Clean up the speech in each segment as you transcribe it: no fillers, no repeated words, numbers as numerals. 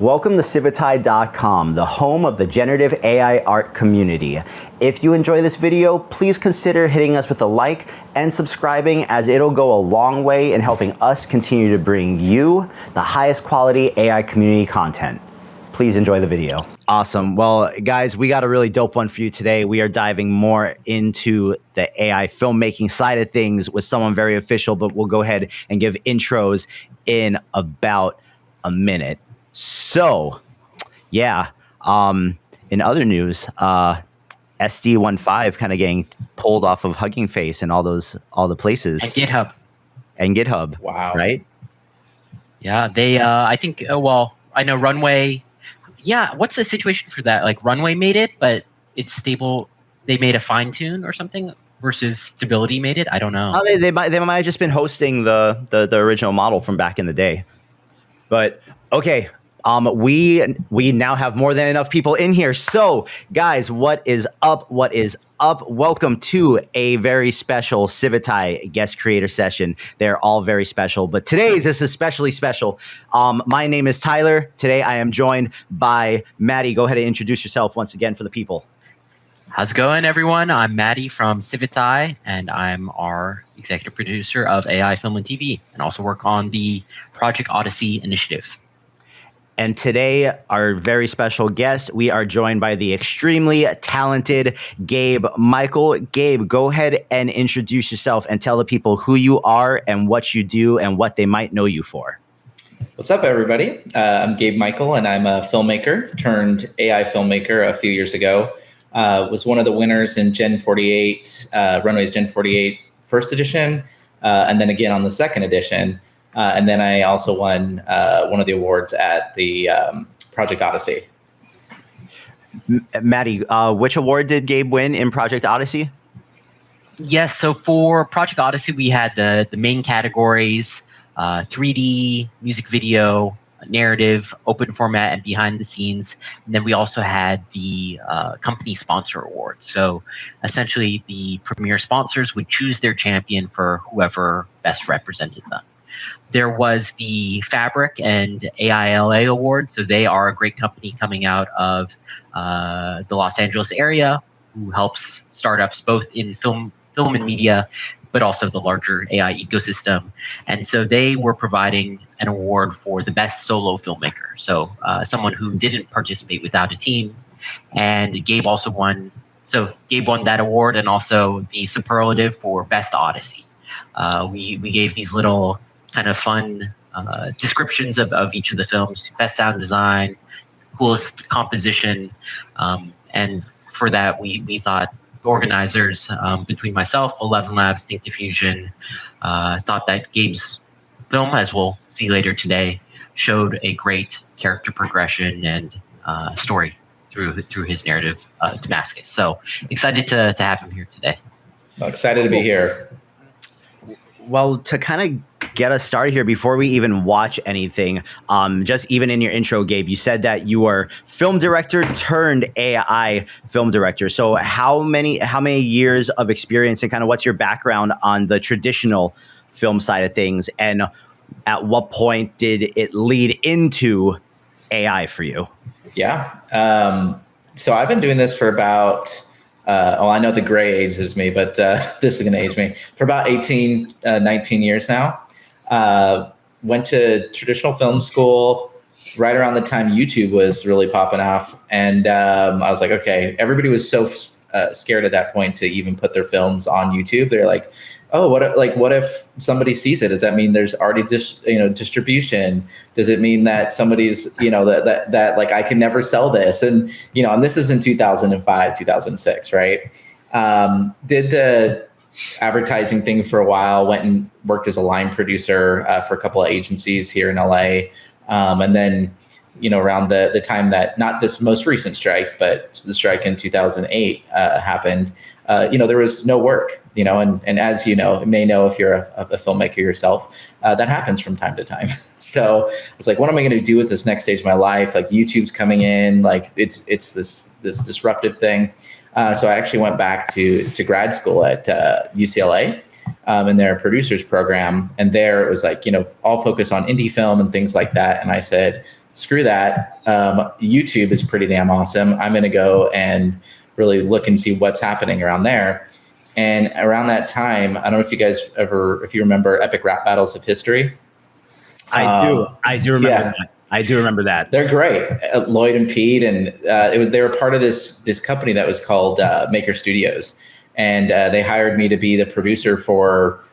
Welcome to Civitai.com, the home of the generative AI art community. If you enjoy this video, please consider hitting us with a like and subscribing, as it'll go a long way in helping us continue to bring you the highest quality AI community content. Please enjoy the video. Awesome. Well, guys, we got a really dope one for you today. We are diving more into the AI filmmaking side of things with someone very official, but we'll go ahead and give intros in about a minute. So, yeah, in other news, SD15 kind of getting pulled off of Hugging Face and all the places. And GitHub. Wow. Right? Yeah, they, I think, I know Runway. Yeah, what's the situation for that? Like, Runway made it, but it's stable. They made a fine tune or something versus Stability made it. I don't know. Oh, they might have just been hosting the original model from back in the day. But okay. We now have more than enough people in here. So, guys, what is up? What is up? Welcome to a very special Civitai guest creator session. They're all very special, but today's is especially special. My name is Tyler. Today, I am joined by Maddie. Go ahead and introduce yourself once again for the people. How's it going, everyone? I'm Maddie from Civitai, and I'm our executive producer of AI Film and TV, and also work on the Project Odyssey initiative. And today, our very special guest, we are joined by the extremely talented Gabe Michael. Gabe, go ahead and introduce yourself and tell the people who you are and what you do and what they might know you for. What's up, everybody? I'm Gabe Michael, and I'm a filmmaker turned AI filmmaker a few years ago. Was one of the winners in Gen 48, Runway's Gen 48 first edition, and then again on the second edition. And then I also won one of the awards at the Project Odyssey. Maddie, which award did Gabe win in Project Odyssey? Yes, so for Project Odyssey, we had the main categories, 3D, music video, narrative, open format, and behind the scenes. And then we also had the company sponsor award. So essentially, the premier sponsors would choose their champion for whoever best represented them. There was the Fabric and AILA Award. So they are a great company coming out of the Los Angeles area who helps startups both in film and media, but also the larger AI ecosystem. And so they were providing an award for the best solo filmmaker. So someone who didn't participate without a team. And Gabe also won. So Gabe won that award, and also the superlative for best Odyssey. We gave these little kind of fun descriptions of each of the films: best sound design, coolest composition. And for that, we thought organizers, between myself, 11 Labs, Think Diffusion, thought that Gabe's film, as we'll see later today, showed a great character progression and story through his narrative, Damascus. So excited to have him here today. Well, excited to be here. Well, to kind of get us started here before we even watch anything, just even in your intro, Gabe, you said that you were film director turned AI film director. So how many years of experience, and kind of what's your background on the traditional film side of things, and at what point did it lead into AI for you? Yeah. So I've been doing this for about I know the gray ages me, but this is going to age me, for about 18, 19 years now. Went to traditional film school right around the time YouTube was really popping off. And I was like, okay, everybody was so scared at that point to even put their films on YouTube. They're like, oh, what if somebody sees it? Does that mean there's already distribution? Does it mean that somebody's, that like I can never sell this? And, and this is in 2005, 2006, right? Did the advertising thing for a while, went and worked as a line producer for a couple of agencies here in LA. And then, around the time that, not this most recent strike, but the strike in 2008 happened, there was no work, and as you may know, if you're a filmmaker yourself, that happens from time to time. So it's like, what am I going to do with this next stage of my life? Like, YouTube's coming in, like it's this disruptive thing. So I actually went back to grad school at UCLA in their producers program. And there it was like, all focused on indie film and things like that. And I said, screw that. YouTube is pretty damn awesome. I'm going to go and really look and see what's happening around there. And around that time, I don't know if you guys if you remember Epic Rap Battles of History. I do remember that. I do remember that. They're great. Lloyd and Pete, and they were part of this company that was called Maker Studios, and they hired me to be the producer for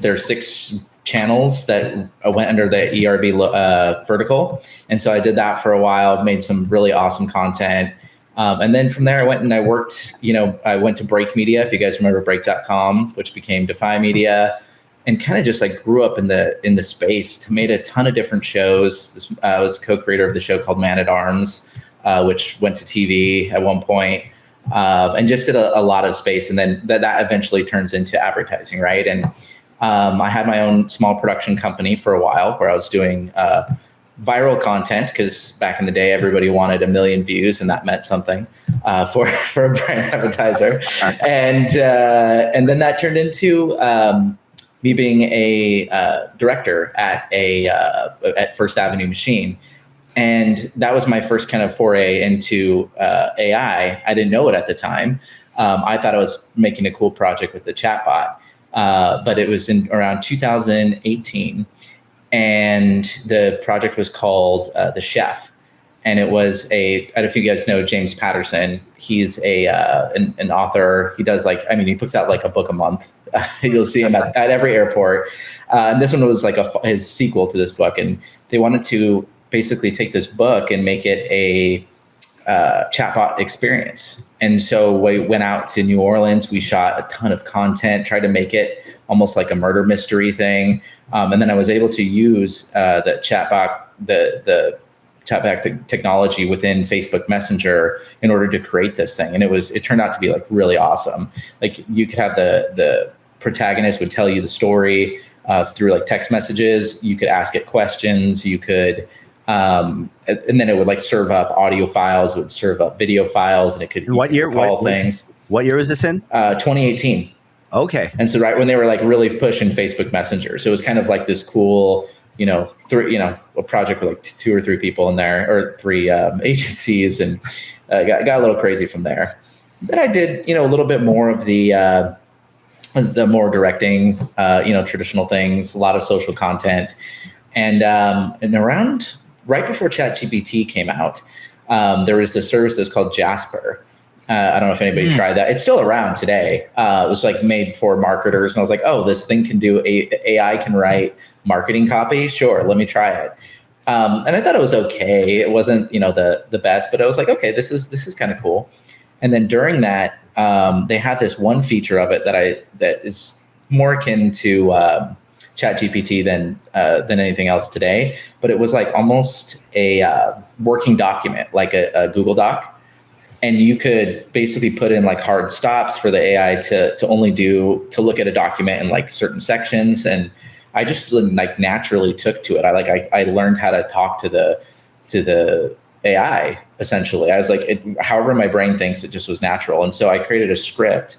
their 6 channels that went under the ERB vertical. And so I did that for a while, made some really awesome content. And then from there, I went and I worked, I went to Break Media, if you guys remember break.com, which became Defy Media, and kind of just like grew up in the space, made a ton of different shows. I was co-creator of the show called Man at Arms, which went to TV at one point, and just did a lot of space. And then that eventually turns into advertising, right? And I had my own small production company for a while where I was doing viral content, because back in the day, everybody wanted 1 million views, and that meant something for a brand advertiser. And then that turned into me being a director at First Avenue Machine. And that was my first kind of foray into AI. I didn't know it at the time. I thought I was making a cool project with the chatbot, but it was in around 2018. And the project was called The Chef. And it was I don't know if you guys know James Patterson. He's an author. He does he puts out like a book a month. You'll see him at every airport. And this one was like his sequel to this book. And they wanted to basically take this book and make it a chatbot experience. And so we went out to New Orleans. We shot a ton of content, tried to make it almost like a murder mystery thing. And then I was able to use the chatbot, the chatbot technology within Facebook Messenger in order to create this thing. And it turned out to be like really awesome. Like you could have the protagonist would tell you the story through like text messages. You could ask it questions. You could, and then it would like serve up audio files, it would serve up video files, and it could call things. What year was this in? 2018. Okay. And so right when they were like really pushing Facebook Messenger. So it was kind of like this cool, a project with like 2 or 3 people in there, or 3 agencies, and got a little crazy from there. Then I did, a little bit more of the more directing, traditional things, a lot of social content. And around right before ChatGPT came out, there was this service that's called Jasper. I don't know if anybody tried that. It's still around today. It was like made for marketers. And I was like, oh, this thing can do AI can write marketing copy. Sure. Let me try it. And I thought it was okay. It wasn't, the best, but I was like, okay, this is kind of cool. And then during that, they had this one feature of it that is more akin to ChatGPT than anything else today. But it was like almost a working document, like a Google Doc. And you could basically put in like hard stops for the AI to look at a document in like certain sections. And I just like naturally took to it. I learned how to talk to the AI essentially. I was like, however my brain thinks, it just was natural. And so I created a script,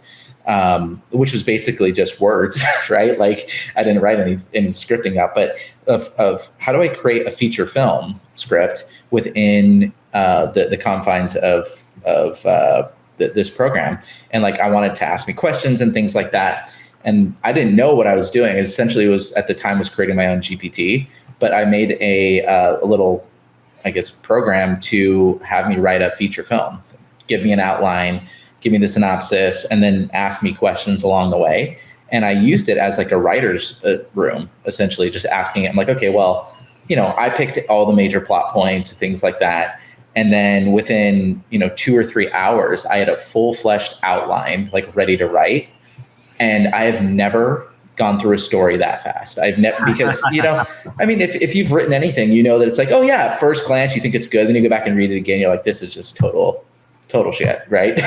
which was basically just words, right? Like I didn't write any scripting up, but of how do I create a feature film script within the confines of this program. And like, I wanted to ask me questions and things like that. And I didn't know what I was doing. Essentially, at the time was creating my own GPT, but I made a little, I guess, program to have me write a feature film, give me an outline, give me the synopsis, and then ask me questions along the way. And I used it as like a writer's room, essentially just asking it. I'm like, okay, well, I picked all the major plot points, things like that. And then within, 2 or 3 hours, I had a full-fleshed outline, like ready to write. And I have never gone through a story that fast. I've never, because, if you've written anything, that it's like, oh yeah, at first glance, you think it's good. Then you go back and read it again. You're like, this is just total shit. Right.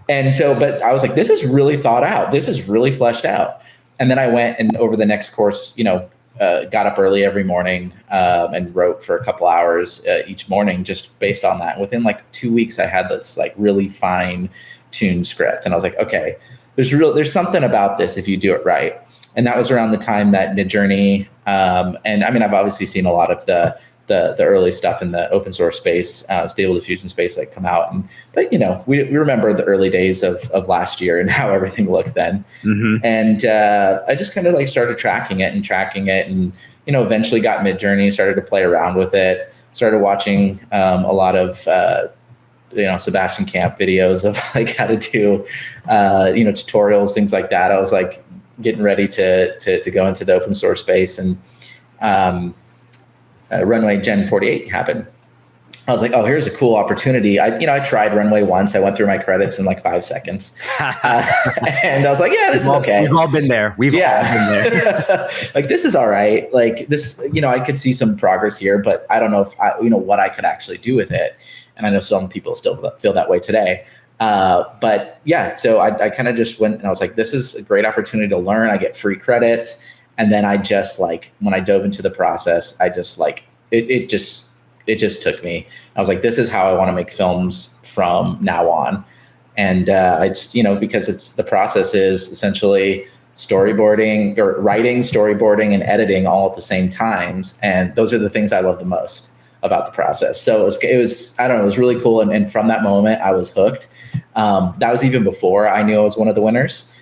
and so, but I was like, this is really thought out. This is really fleshed out. And then I went and over the next course, got up early every morning and wrote for a couple hours each morning, just based on that. Within like 2 weeks, I had this like really fine-tuned script, and I was like, okay, there's something about this if you do it right. And that was around the time that Midjourney, and I mean, I've obviously seen a lot of the the early stuff in the open source space, stable diffusion space that come out. But we remember the early days of last year and how everything looked then. Mm-hmm. And I just kind of like started tracking it, and eventually got Midjourney, started to play around with it, started watching a lot of Sebastian Camp videos of like how to do tutorials, things like that. I was like getting ready to go into the open source space, and Runway Gen 48 happened. I was like, oh, here's a cool opportunity. I tried Runway once. I went through my credits in like 5 seconds. And I was like, yeah, this is okay. We've all been there. We've all been there. Like, this is all right. Like this, I could see some progress here, but I don't know if what I could actually do with it. And I know some people still feel that way today. But yeah, so I kind of just went and I was like, this is a great opportunity to learn. I get free credits. And then I just like, when I dove into the process, I just like, it just took me. I was like, this is how I want to make films from now on. And I just, because the process is essentially storyboarding or writing, storyboarding, and editing all at the same times. And those are the things I love the most about the process. So it was I don't know, it was really cool. And from that moment, I was hooked. That was even before I knew I was one of the winners.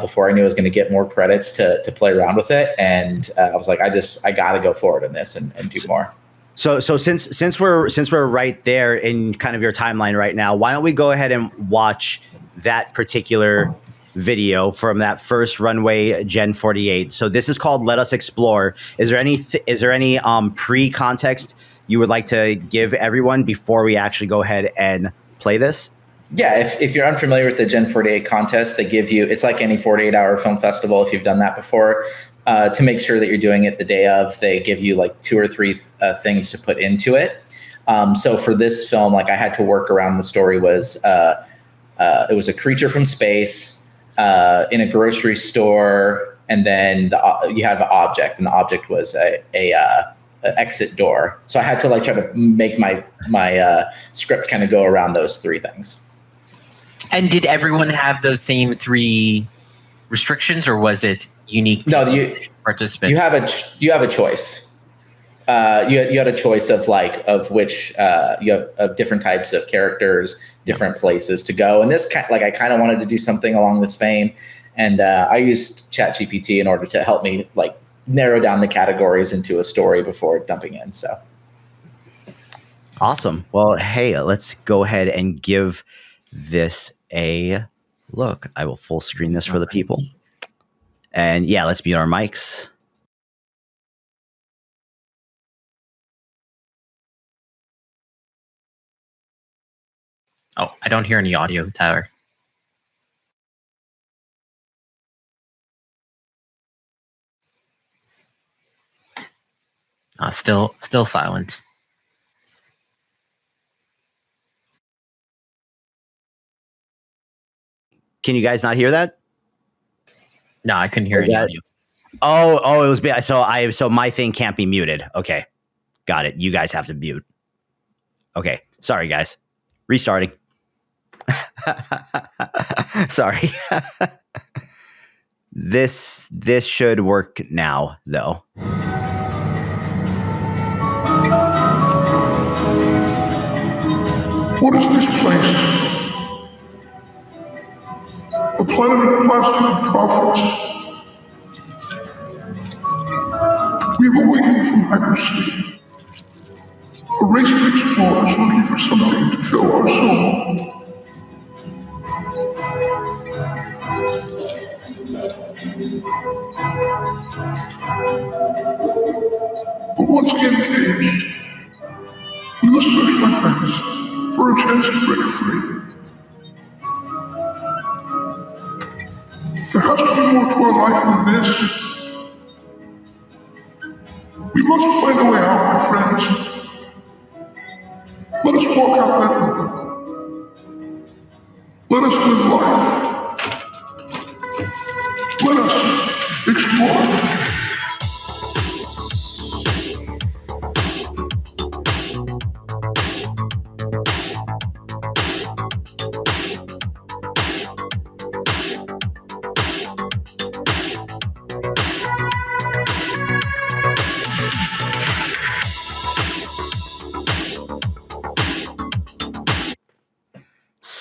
Before I knew I was going to get more credits to play around with it. And I was like, I got to go forward in this and do more. So since we're right there in kind of your timeline right now, why don't we go ahead and watch that particular video from that first Runway Gen 48. So this is called Let Us Explore. Is there any pre-context you would like to give everyone before we actually go ahead and play this? Yeah, if you're unfamiliar with the Gen 48 contest, they give you, it's like any 48-hour film festival, if you've done that before, to make sure that you're doing it the day of, they give you like 2 or 3 things to put into it. So for this film, like I had to work around, the story was, it was a creature from space in a grocery store, and then you have an object, and the object was a exit door. So I had to like try to make my script kind of go around those 3 things. And did everyone have those same 3 restrictions, or was it unique to participants? You have a choice. You had a choice of which you have of different types of characters, different places to go. And this I kind of wanted to do something along this vein, and I used ChatGPT in order to help me like narrow down the categories into a story before dumping in. So awesome. Well, hey, let's go ahead and give this a look. I will full screen this for the people. And yeah, let's mute our mics. Oh, I don't hear any audio, Tyler. Still silent. Can you guys not hear that? No, I couldn't hear any audio. Oh, it was bad. So my thing can't be muted. Okay, got it. You guys have to mute. Okay, sorry guys. Restarting. Sorry. This should work now, though. What is this place? A planet of plastic and profits. We've awakened from hypersleep. A race of explorers looking for something to fill our soul. But once again caged, we must search, my friends, for a chance to break free. There has to be more to our life than this. We must find a way out, my friends. Let us walk out that door. Let us live life. Let us explore.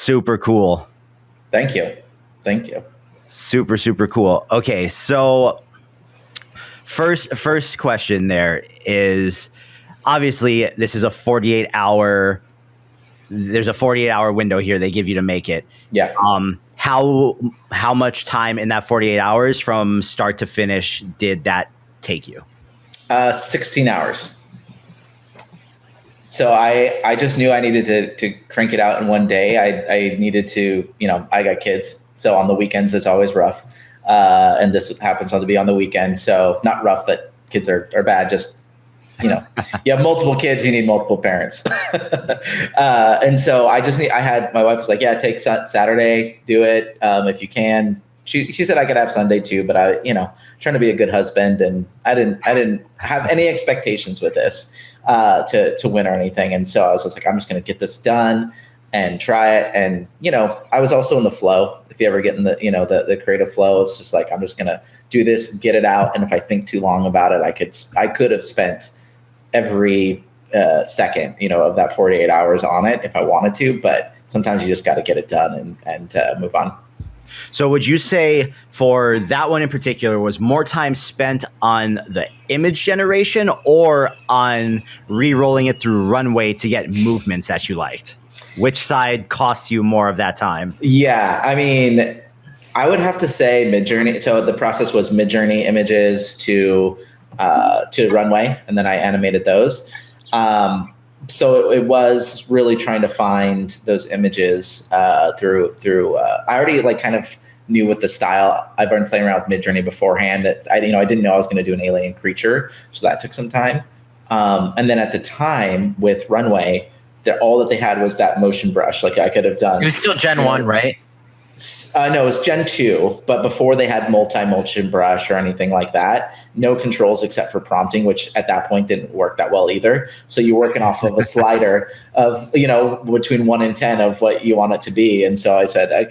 super cool. Thank you. Super, super cool. Okay, so first question there is, obviously this is a 48-hour. There's a 48-hour window here they give you to make it. Yeah. How much time in that 48 hours from start to finish did that take you? 16 hours. So I just knew I needed to crank it out in one day. I needed to, I got kids. So on the weekends, it's always rough. And this happens to be on the weekend. So not rough that kids are bad, just, you have multiple kids, you need multiple parents. And so my wife was like, yeah, take Saturday, do it. If you can. She said I could have Sunday too, but I, trying to be a good husband, and I didn't have any expectations with this to win or anything. And so I was just like, I'm just going to get this done and try it. And, I was also in the flow. If you ever get in the creative flow, it's just like, I'm just going to do this, get it out. And if I think too long about it, I could have spent every second, of that 48 hours on it if I wanted to, but sometimes you just got to get it done and move on. So would you say for that one in particular was more time spent on the image generation or on re-rolling it through Runway to get movements that you liked? Which side costs you more of that time? Yeah, I mean, I would have to say Midjourney. So the process was Midjourney images to Runway, and then I animated those. So it was really trying to find those images through. I already kind of knew what the style. I've been playing around with Midjourney beforehand. I didn't know I was going to do an alien creature, so that took some time. And then at the time with Runway, all that they had was that motion brush. Like I could have done. It was still Gen 1, right? No, it was Gen 2, but before they had multi-motion brush or anything like that. No controls except for prompting, which at that point didn't work that well either. So you're working off of a slider of, between 1 and 10 of what you want it to be. And so I said, I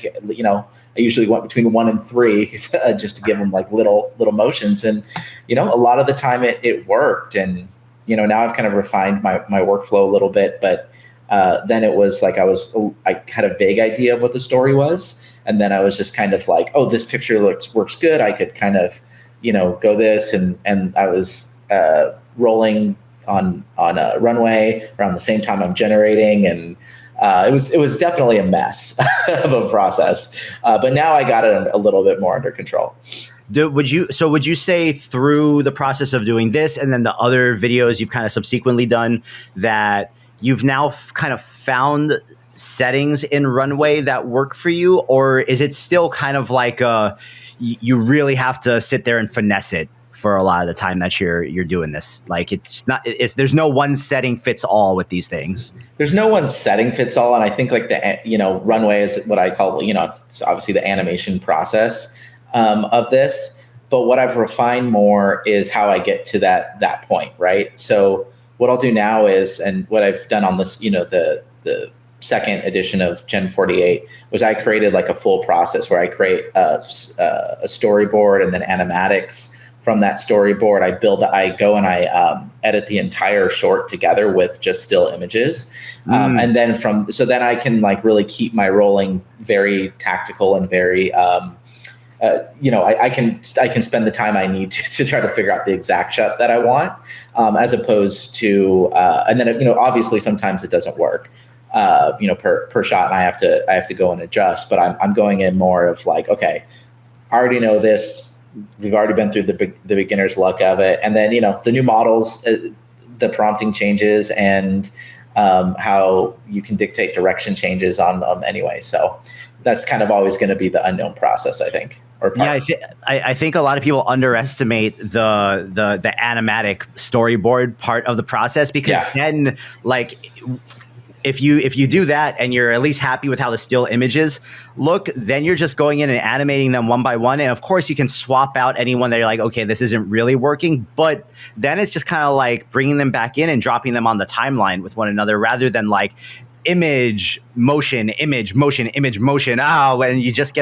usually went between 1 and 3 just to give them little motions. And, a lot of the time it worked. And, now I've kind of refined my workflow a little bit, but then it was like I had a vague idea of what the story was. And then I was just kind of like, oh, this picture works good. I could kind of, go this. And I was rolling on a Runway around the same time I'm generating. And it was definitely a mess of a process. But now I got it a little bit more under control. Would you say through the process of doing this and then the other videos you've kind of subsequently done that you've now kind of found settings in Runway that work for you, or is it still kind of like you really have to sit there and finesse it for a lot of the time that you're doing this? Like there's no one setting fits all with these things. There's no one setting fits all, and I think Runway is what I call it's obviously the animation process of this. But what I've refined more is how I get to that point, right? So what I'll do now is, and what I've done on this, the second edition of Gen 48 was I created a full process where I create a storyboard and then animatics from that storyboard. I go and I edit the entire short together with just still images. And then then I can really keep my rolling very tactical and very, I can spend the time I need to try to figure out the exact shot that I want, as opposed to, and then, obviously sometimes it doesn't work. Per shot, and I have to go and adjust. But I'm going in more of okay, I already know this. We've already been through the beginner's luck of it, and then the new models, the prompting changes, and how you can dictate direction changes on them anyway. So that's kind of always going to be the unknown process, I think. Yeah, I think a lot of people underestimate the animatic storyboard part of the process, because then if you do that and you're at least happy with how the still images look, then you're just going in and animating them one by one. And of course you can swap out anyone that you're like, okay, this isn't really working. But then it's just kind of bringing them back in and dropping them on the timeline with one another, rather than image, motion, image, motion, image, motion. And you just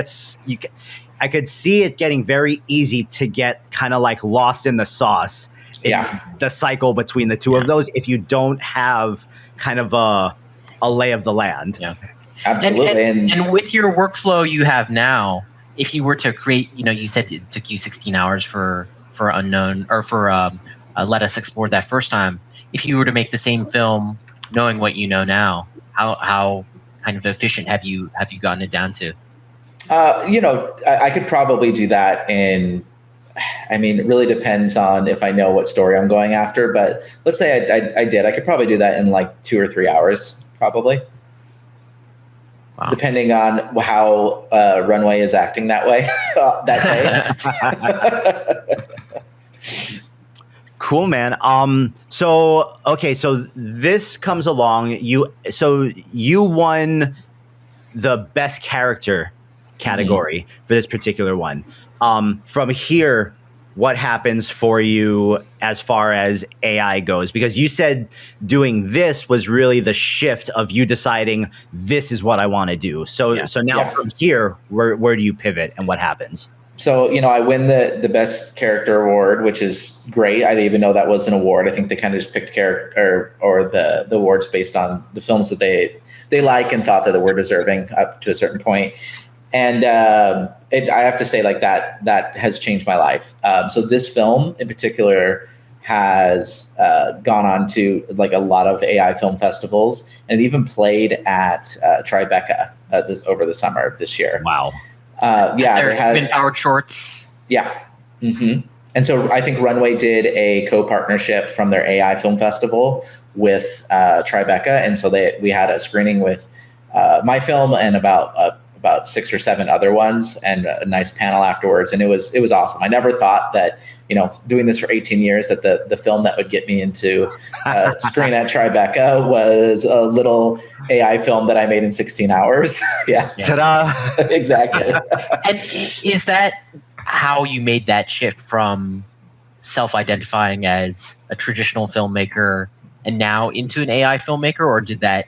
I could see it getting very easy to get kind of lost in the sauce in the cycle between the two of those if you don't have kind of a lay of the land. Yeah. Absolutely. And with your workflow you have now, if you were to create, you said it took you 16 hours for Unknown, or for Let Us Explore that first time. If you were to make the same film, knowing what you know now, how kind of efficient have you gotten it down to? I could probably do that it really depends on if I know what story I'm going after, but let's say I did. I could probably do that in like 2 or 3 hours, probably. Wow. Depending on how Runway is acting that way that day. Cool, man. So this comes along. You won the best character category for this particular one. From here, what happens for you as far as AI goes? Because you said doing this was really the shift of you deciding this is what I want to do. So now from here, where do you pivot and what happens? So, I win the best character award, which is great. I didn't even know that was an award. I think they kind of just picked character or the awards based on the films that they like and thought that they were deserving up to a certain point. And I have to say, like, that has changed my life. So this film in particular has gone on to like a lot of AI film festivals, and it even played at Tribeca over the summer this year. Wow. There have been powered shorts. Yeah. Mm-hmm. And so I think Runway did a co-partnership from their AI film festival with Tribeca. And so we had a screening with my film and about 6 or 7 other ones, and a nice panel afterwards. And it was awesome. I never thought that, doing this for 18 years, that the film that would get me into screen at Tribeca was a little AI film that I made in 16 hours. Yeah. Ta-da. Exactly. And is that how you made that shift from self-identifying as a traditional filmmaker and now into an AI filmmaker, or did that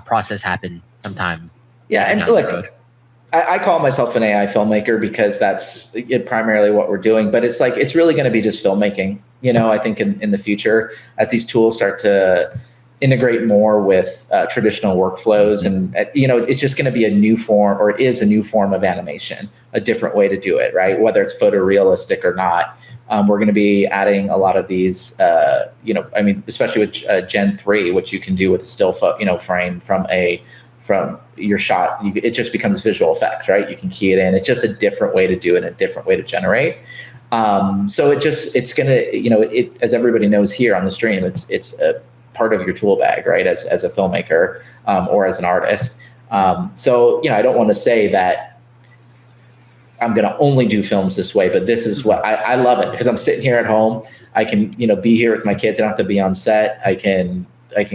process happen sometime? Yeah. And look, I call myself an AI filmmaker because that's primarily what we're doing, but it's really going to be just filmmaking. I think in the future, as these tools start to integrate more with traditional workflows, and it's just going to be a new form, or it is a new form of animation, a different way to do it, right? Whether it's photorealistic or not. We're going to be adding a lot of these, especially with Gen 3, which you can do with a still frame from your shot. It just becomes visual effects, right? You can key it in. It's just a different way to do it, a different way to generate. So it's going to, as everybody knows here on the stream, it's a part of your tool bag, right? As a filmmaker or as an artist. So I don't want to say that I'm going to only do films this way, but this is what I love it, because I'm sitting here at home. I can, be here with my kids. I don't have to be on set. I can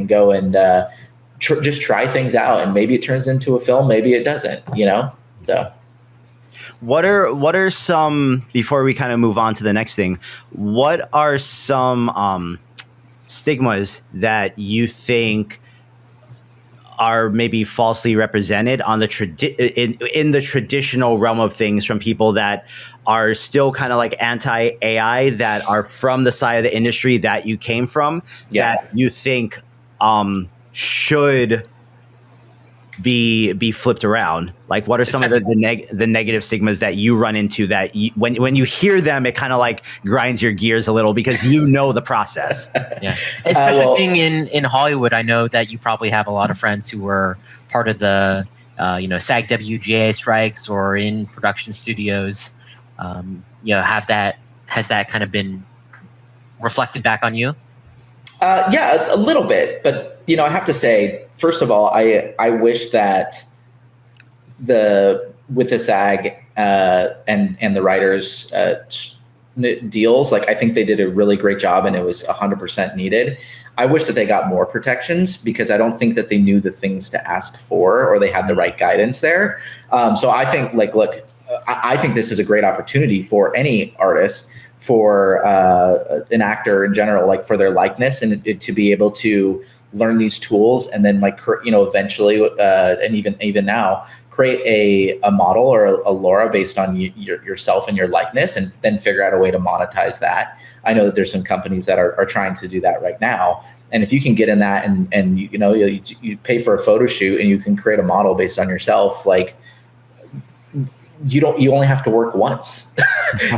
go and just try things out, and maybe it turns into a film, maybe it doesn't, so. What are some, before we kind of move on to the next thing, what are some stigmas that you think are maybe falsely represented on the in the traditional realm of things from people that are still kind of like anti-AI, that are from the side of the industry that you came from, that you think should be flipped around? Like, what are some of the negative stigmas that you run into that when you hear them, it kind of like grinds your gears a little, because the process? Yeah, especially being in Hollywood, I know that you probably have a lot of friends who were part of the SAG WGA strikes, or in production studios. Has that kind of been reflected back on you? Yeah, a little bit, but I have to say, first of all, I wish that with the SAG and the writers deals, like, I think they did a really great job, and it was 100% needed. I wish that they got more protections, because I don't think that they knew the things to ask for, or they had the right guidance there. So I think, I think this is a great opportunity for any artist, for an actor in general, like, for their likeness, and to be able to learn these tools, and then eventually, and even now, create a model or a Laura based on yourself and your likeness, and then figure out a way to monetize that. I know that there's some companies that are trying to do that right now. And if you can get in that and you pay for a photo shoot and you can create a model based on yourself, like you only have to work once,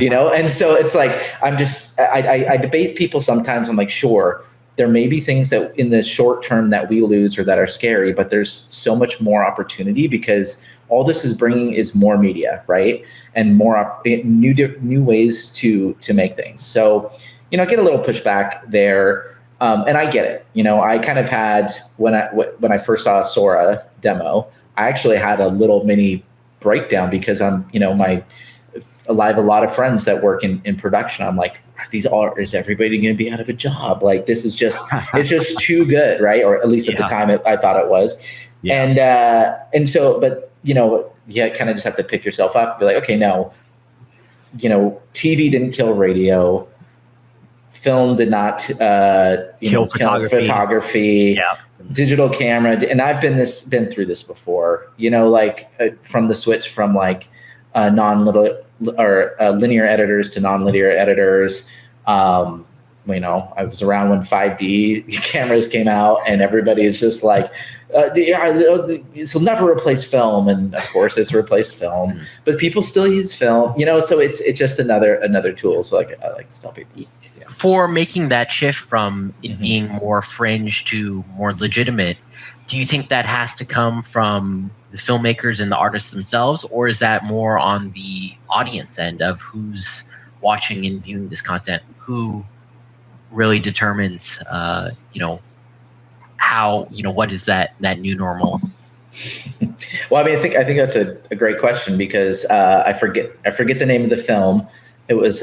And so it's like, I debate people sometimes. I'm like, sure, there may be things that in the short term that we lose or that are scary, but there's so much more opportunity because all this is bringing is more media, right? And more new ways to make things. So, I get a little pushback there. And I get it. I kind of had, when I first saw a Sora demo, I actually had a little mini breakdown because I have a lot of friends that work in production. I'm like, is everybody going to be out of a job? Like, this is it's just too good. Right. Or at least at the time I thought it was. Yeah. And so, but you kind of just have to pick yourself up, be like, okay, no, TV didn't kill radio. Film did not kill photography. Yeah. Digital camera, and I've been through this before. From the switch from like linear editors to non-linear editors. I was around when 5D cameras came out, and everybody is just like, this will never replace film, and of course it's replaced film, but people still use film. So it's just another tool. So I like to tell people. For making that shift from it being more fringe to more legitimate, do you think that has to come from the filmmakers and the artists themselves, or is that more on the audience end of who's watching and viewing this content? Who really determines, how, what is that new normal? Well, I think that's a great question because I forget the name of the film. It was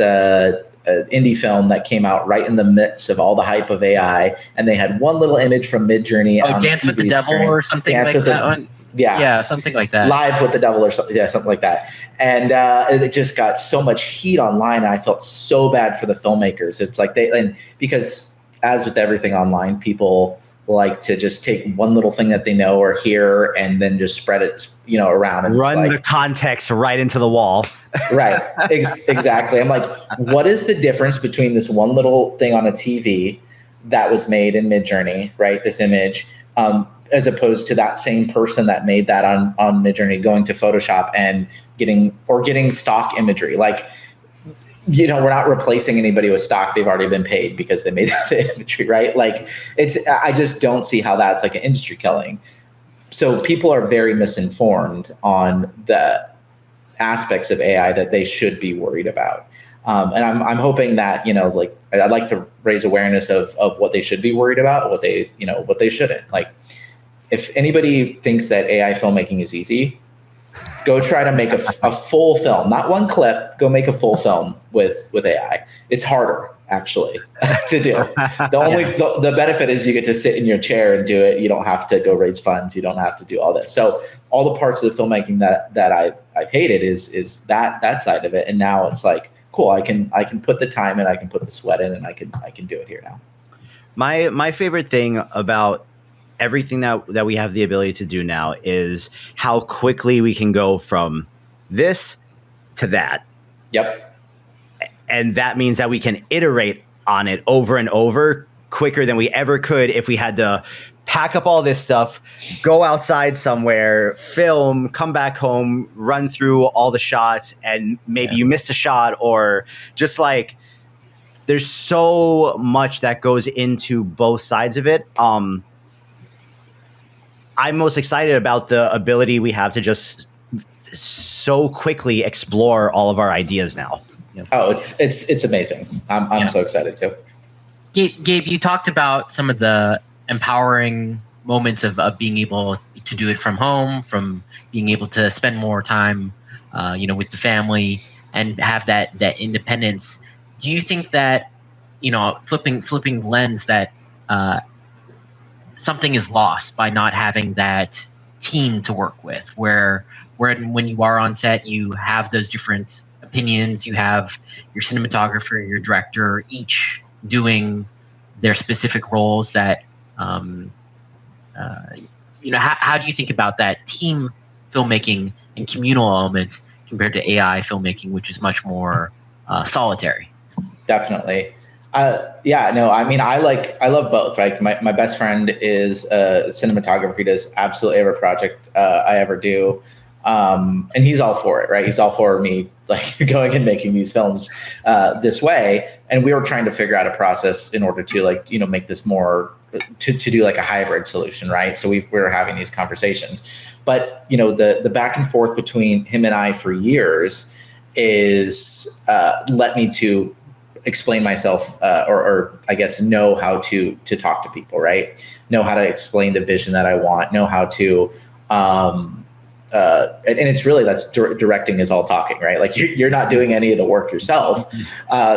an indie film that came out right in the midst of all the hype of AI, and they had one little image from Midjourney. Oh, Dance with the Devil or something like that one? Yeah, something like that. Live with the Devil or something, something like that. And it just got so much heat online, and I felt so bad for the filmmakers. It's like because as with everything online, people like to just take one little thing that they know or hear and then just spread it, around and run the context right into the wall. Right. Exactly. I'm like, what is the difference between this one little thing on a TV that was made in Midjourney, right? This image, as opposed to that same person that made that on Midjourney going to Photoshop and getting stock imagery. Like, we're not replacing anybody with stock. They've already been paid because they made the imagery, right? Like, I just don't see how that's like an industry killing. So people are very misinformed on the aspects of AI that they should be worried about. And I'm hoping that, I'd like to raise awareness of what they should be worried about, what they shouldn't. Like, if anybody thinks that AI filmmaking is easy, go try to make a full film, not one clip. Go make a full film with AI. It's harder actually to do. The benefit is you get to sit in your chair and do it. You don't have to go raise funds. You don't have to do all this. So all the parts of the filmmaking that I've hated is that side of it. And now it's like, cool. I can put the time in, I can put the sweat in, and I can do it here now. My favorite thing about everything that we have the ability to do now is how quickly we can go from this to that. Yep. And that means that we can iterate on it over and over quicker than we ever could if we had to pack up all this stuff, go outside somewhere, film, come back home, run through all the shots, and maybe you missed a shot, or just like there's so much that goes into both sides of it. I'm most excited about the ability we have to just so quickly explore all of our ideas now. Oh, it's amazing. I'm so excited too. Gabe, you talked about some of the empowering moments of being able to do it from home, from being able to spend more time, with the family and have that independence. Do you think that, flipping the lens, that something is lost by not having that team to work with, where when you are on set, you have those different opinions, you have your cinematographer, your director, each doing their specific roles that, how do you think about that team filmmaking and communal element compared to AI filmmaking, which is much more solitary? Definitely. Yeah, no, I mean, I love both. Like my best friend is a cinematographer. He does absolutely every project I ever do. And he's all for it, right? He's all for me like going and making these films this way. And we were trying to figure out a process in order to like, make this more to do like a hybrid solution, right? So we were having these conversations, but the back and forth between him and I for years is led me to explain myself or I guess know how to talk to people, right? Know how to explain the vision that I want, know how to and it's really that's directing is all talking, right? Like you're not doing any of the work yourself.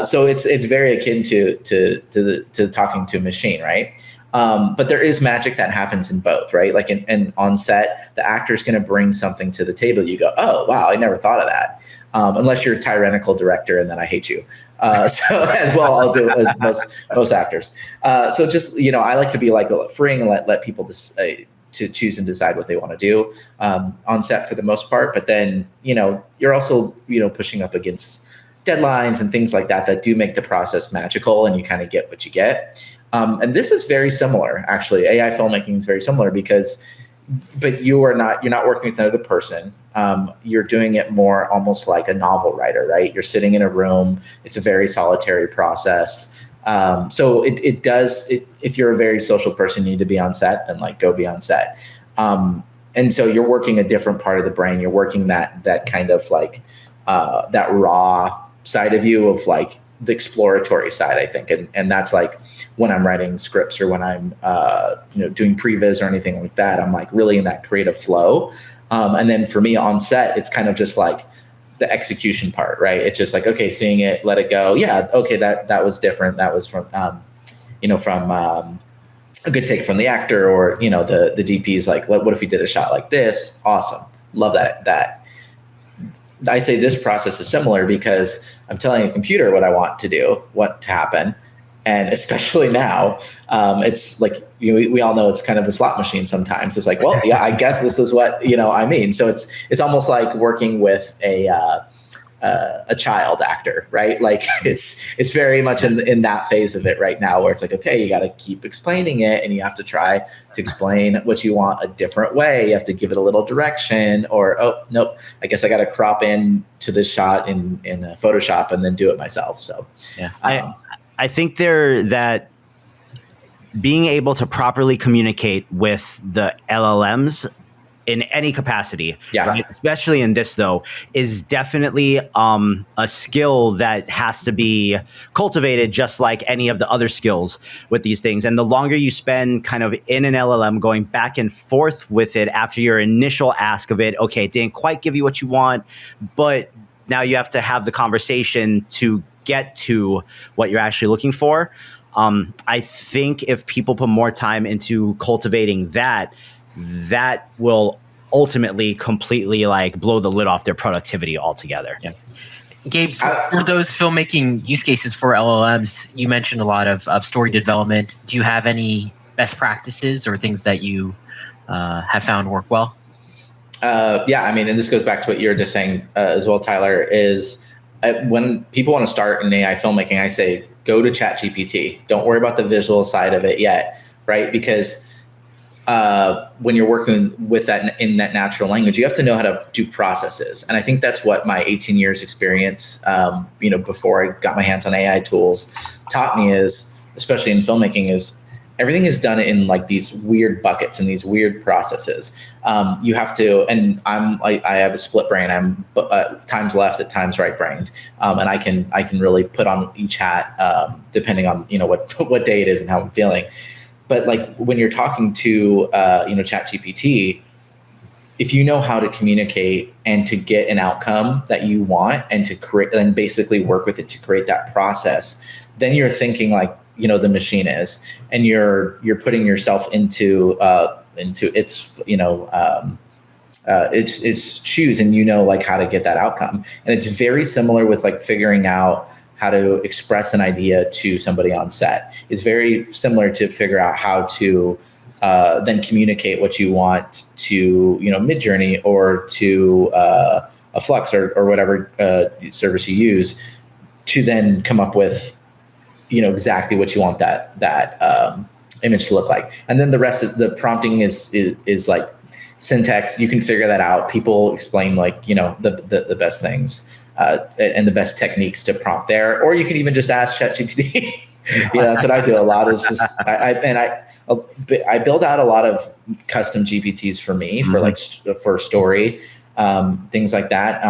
So it's very akin to talking to a machine, right? But there is magic that happens in both, right? Like in on set, the actor's going to bring something to the table. You go, oh, wow, I never thought of that. Unless you're a tyrannical director and then I hate you. So as well, I'll do as most actors. So just, I like to be like freeing and let people to choose and decide what they want to do on set for the most part. But then, you're also, pushing up against deadlines and things like that do make the process magical and you kind of get what you get. And this is very similar, actually. AI filmmaking is very similar but you're not working with another person. You're doing it more almost like a novel writer, right? You're sitting in a room. It's a very solitary process. So it does, if you're a very social person, you need to be on set, then like go be on set. And so you're working a different part of the brain. You're working that kind of like that raw side of you of like the exploratory side, I think. And that's like when I'm writing scripts or when I'm, doing previs or anything like that, I'm like really in that creative flow. And then for me on set, it's kind of just like the execution part, right? It's just like, okay, seeing it, let it go. Yeah. Okay. That was different. That was from, from a good take from the actor or, the DP's like, what if we did a shot like this? Awesome. Love that. I say this process is similar because I'm telling a computer what I want to do, what to happen. And especially now, it's like, we all know it's kind of a slot machine sometimes. It's like, well, yeah, I guess this is what, I mean. So it's almost like working with a child actor, right? Like it's very much in that phase of it right now where it's like, okay, you got to keep explaining it and you have to try to explain what you want a different way. You have to give it a little direction or, oh, nope, I guess I got to crop in to this shot in Photoshop and then do it myself. So, yeah. I think that being able to properly communicate with the LLMs in any capacity, right? Especially in this though, is definitely a skill that has to be cultivated just like any of the other skills with these things. And the longer you spend kind of in an LLM going back and forth with it after your initial ask of it, okay, it didn't quite give you what you want, but now you have to have the conversation to get to what you're actually looking for. I think if people put more time into cultivating that will ultimately completely like blow the lid off their productivity altogether. Yeah. Gabe, for those filmmaking use cases for LLMs, you mentioned a lot of story development. Do you have any best practices or things that you have found work well? Yeah, I mean, and this goes back to what you were just saying as well, Tyler, is when people want to start in AI filmmaking, I say, go to ChatGPT. Don't worry about the visual side of it yet, right? Because when you're working with that in that natural language, you have to know how to do processes. And I think that's what my 18 years experience, before I got my hands on AI tools taught me is, especially in filmmaking, is everything is done in like these weird buckets and these weird processes. You have to, and I have a split brain. I'm times left at times right brained. And I can really put on each hat, depending on, what day it is and how I'm feeling. But like when you're talking to, ChatGPT, if you know how to communicate and to get an outcome that you want and to create and basically work with it to create that process, then you're thinking like, the machine is, and you're putting yourself into its, its shoes, and like how to get that outcome. And it's very similar with like figuring out how to express an idea to somebody on set. It's very similar to figure out how to then communicate what you want to, Midjourney or to a Flux or whatever service you use to then come up with exactly what you want that image to look like. And then the rest of the prompting is like syntax. You can figure that out. People explain like, the best things and the best techniques to prompt there, or you can even just ask ChatGPT. That's what I do a lot is just, I build out a lot of custom GPTs for me for like for story, things like that.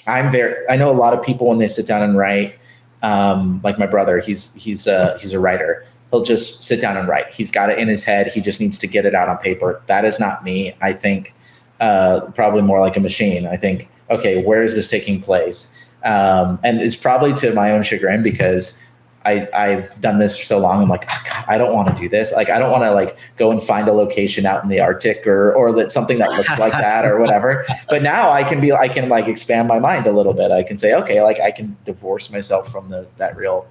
I know a lot of people when they sit down and write, like my brother, he's a writer. He'll just sit down and write. He's got it in his head. He just needs to get it out on paper. That is not me. I think probably more like a machine. I think, okay, where is this taking place? And it's probably to my own chagrin because I've done this for so long. I'm like, oh, God, I don't want to do this. Like, I don't want to like go and find a location out in the Arctic or something that looks like that or whatever. But now I can like expand my mind a little bit. I can say, okay, like I can divorce myself from that real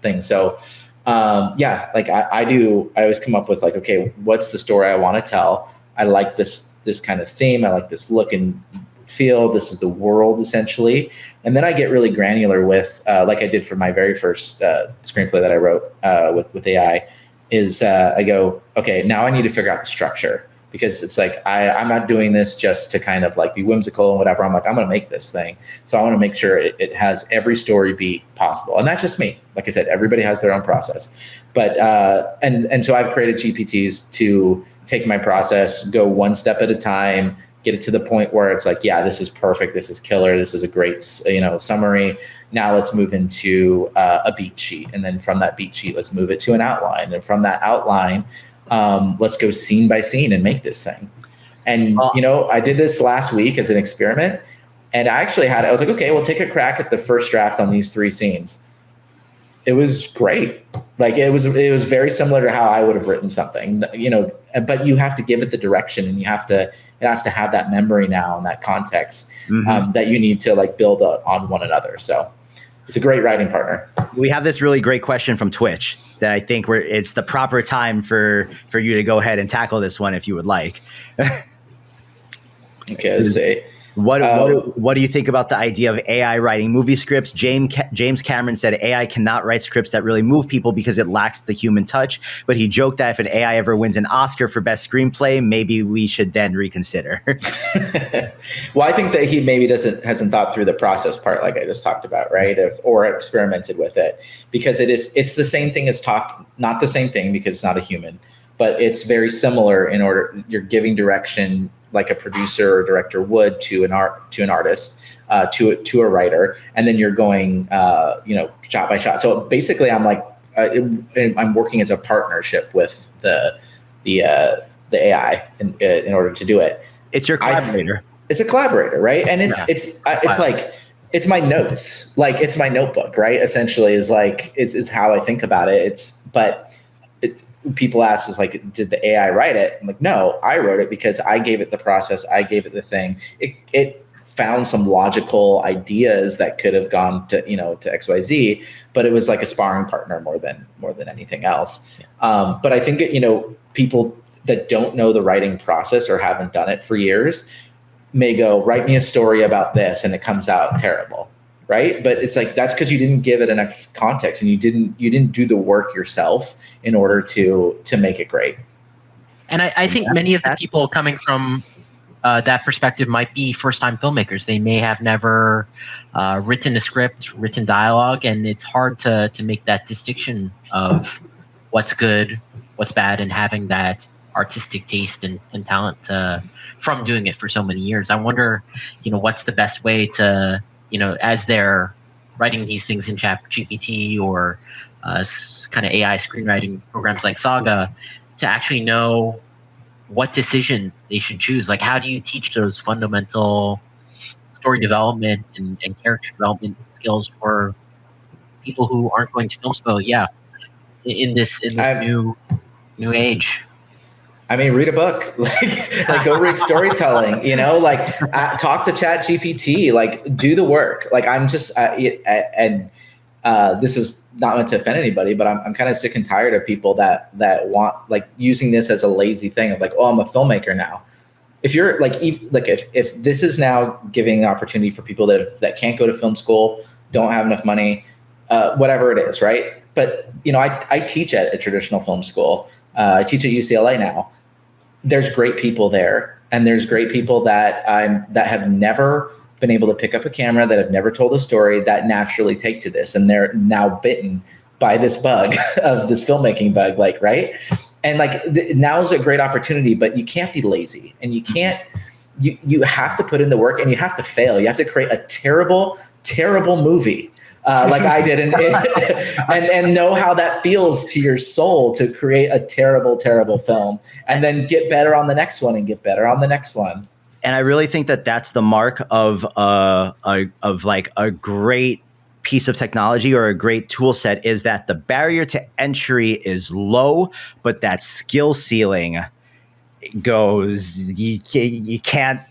thing. So, like I always come up with like, okay, what's the story I want to tell? I like this kind of theme. I like this look and feel. This is the world essentially. And then I get really granular with, like I did for my very first screenplay that I wrote with AI, is I go, okay, now I need to figure out the structure, because it's like I'm not doing this just to kind of like be whimsical and whatever. I'm like, I'm going to make this thing, so I want to make sure it has every story beat possible, and that's just me. Like I said, everybody has their own process, but and so I've created GPTs to take my process, go one step at a time, get it to the point where it's like, yeah, this is perfect. This is killer. This is a great, summary. Now let's move into a beat sheet. And then from that beat sheet, let's move it to an outline. And from that outline, let's go scene by scene and make this thing. And, I did this last week as an experiment, and I was like, okay, we'll take a crack at the first draft on these 3 scenes. It was great. Like it was very similar to how I would have written something, but you have to give it the direction, and it has to have that memory now and that context that you need to like build on one another. So it's a great writing partner. We have this really great question from Twitch that I think it's the proper time for you to go ahead and tackle this one if you would like. Okay, let's see. What do you think about the idea of AI writing movie scripts? James Cameron said AI cannot write scripts that really move people because it lacks the human touch. But he joked that if an AI ever wins an Oscar for best screenplay, maybe we should then reconsider. Well, I think that he maybe hasn't thought through the process part, like I just talked about, right? Or experimented with it, because it's the same thing as not the same thing because it's not a human, but it's very similar in order you're giving direction like a producer or director would to an artist, to a writer, and then you're going, shot by shot. So basically, I'm like, I'm working as a partnership with the AI in order to do it. It's your collaborator. It's a collaborator, right? And it's my notes, like it's my notebook, right? Essentially, is how I think about it. People ask is like, did the AI write it? I'm like, no, I wrote it because I gave it the process. I gave it the thing. It found some logical ideas that could have gone to XYZ, but it was like a sparring partner more than anything else. Yeah. But I think, people that don't know the writing process or haven't done it for years may go, write me a story about this, and it comes out terrible. Right. But it's like, that's because you didn't give it enough context, and you didn't do the work yourself in order to make it great. And I think many of the people coming from that perspective might be first-time filmmakers. They may have never written a script, written dialogue, and it's hard to make that distinction of what's good, what's bad, and having that artistic taste and talent from doing it for so many years. I wonder, what's the best way to, as they're writing these things in ChatGPT or kind of AI screenwriting programs like Saga, to actually know what decision they should choose. Like, how do you teach those fundamental story development and character development skills for people who aren't going to film school? Yeah, in this new age. I mean, read a book, like go read storytelling, talk to ChatGPT, like do the work. Like I'm just, this is not meant to offend anybody, but I'm kind of sick and tired of people that want like using this as a lazy thing of like, oh, I'm a filmmaker now. If you're like, if this is now giving an opportunity for people that can't go to film school, don't have enough money, whatever it is, right? but I teach at a traditional film school. I teach at UCLA now. There's great people there, and there's great people that have never been able to pick up a camera, that have never told a story, that naturally take to this, and they're now bitten by this bug of this filmmaking bug, like, right? And like now is a great opportunity, but you can't be lazy, and you can't. You have to put in the work, and you have to fail. You have to create a terrible movie. Like I did, and know how that feels to your soul to create a terrible film, and then get better on the next one, and get better on the next one. And I really think that that's the mark of like a great piece of technology or a great tool set, is that the barrier to entry is low, but that skill ceiling goes, you can't.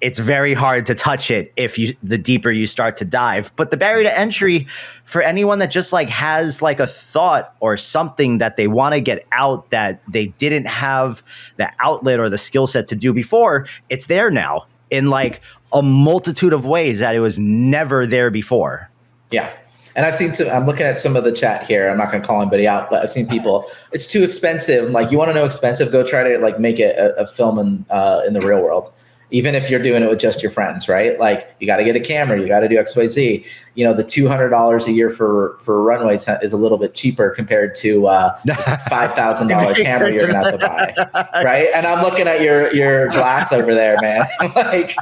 It's very hard to touch it the deeper you start to dive. But the barrier to entry for anyone that just like has like a thought or something that they want to get out that they didn't have the outlet or the skill set to do before, it's there now in like a multitude of ways that it was never there before. Yeah. And I've seen I'm looking at some of the chat here. I'm not going to call anybody out, but I've seen people, it's too expensive. I'm like, you want to know expensive? Go try to like make it a film in the real world. Even if you're doing it with just your friends, right? Like you got to get a camera, you got to do XYZ. The $200 a year for runways is a little bit cheaper compared to $5,000 camera you're gonna have to buy, right? And I'm looking at your glass over there, man. Like,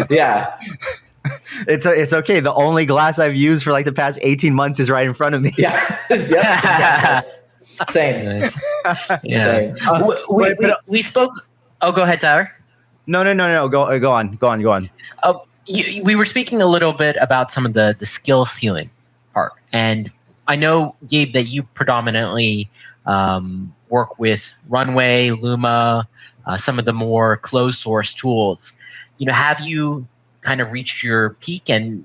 yeah, it's okay. The only glass I've used for like the past 18 months is right in front of me. Yeah, exactly. Same. Yeah. Same. We spoke. Oh, go ahead, Tyler. No. Go on. We were speaking a little bit about some of the skill ceiling part. And I know, Gabe, that you predominantly work with Runway, Luma, some of the more closed source tools. Have you kind of reached your peak? And,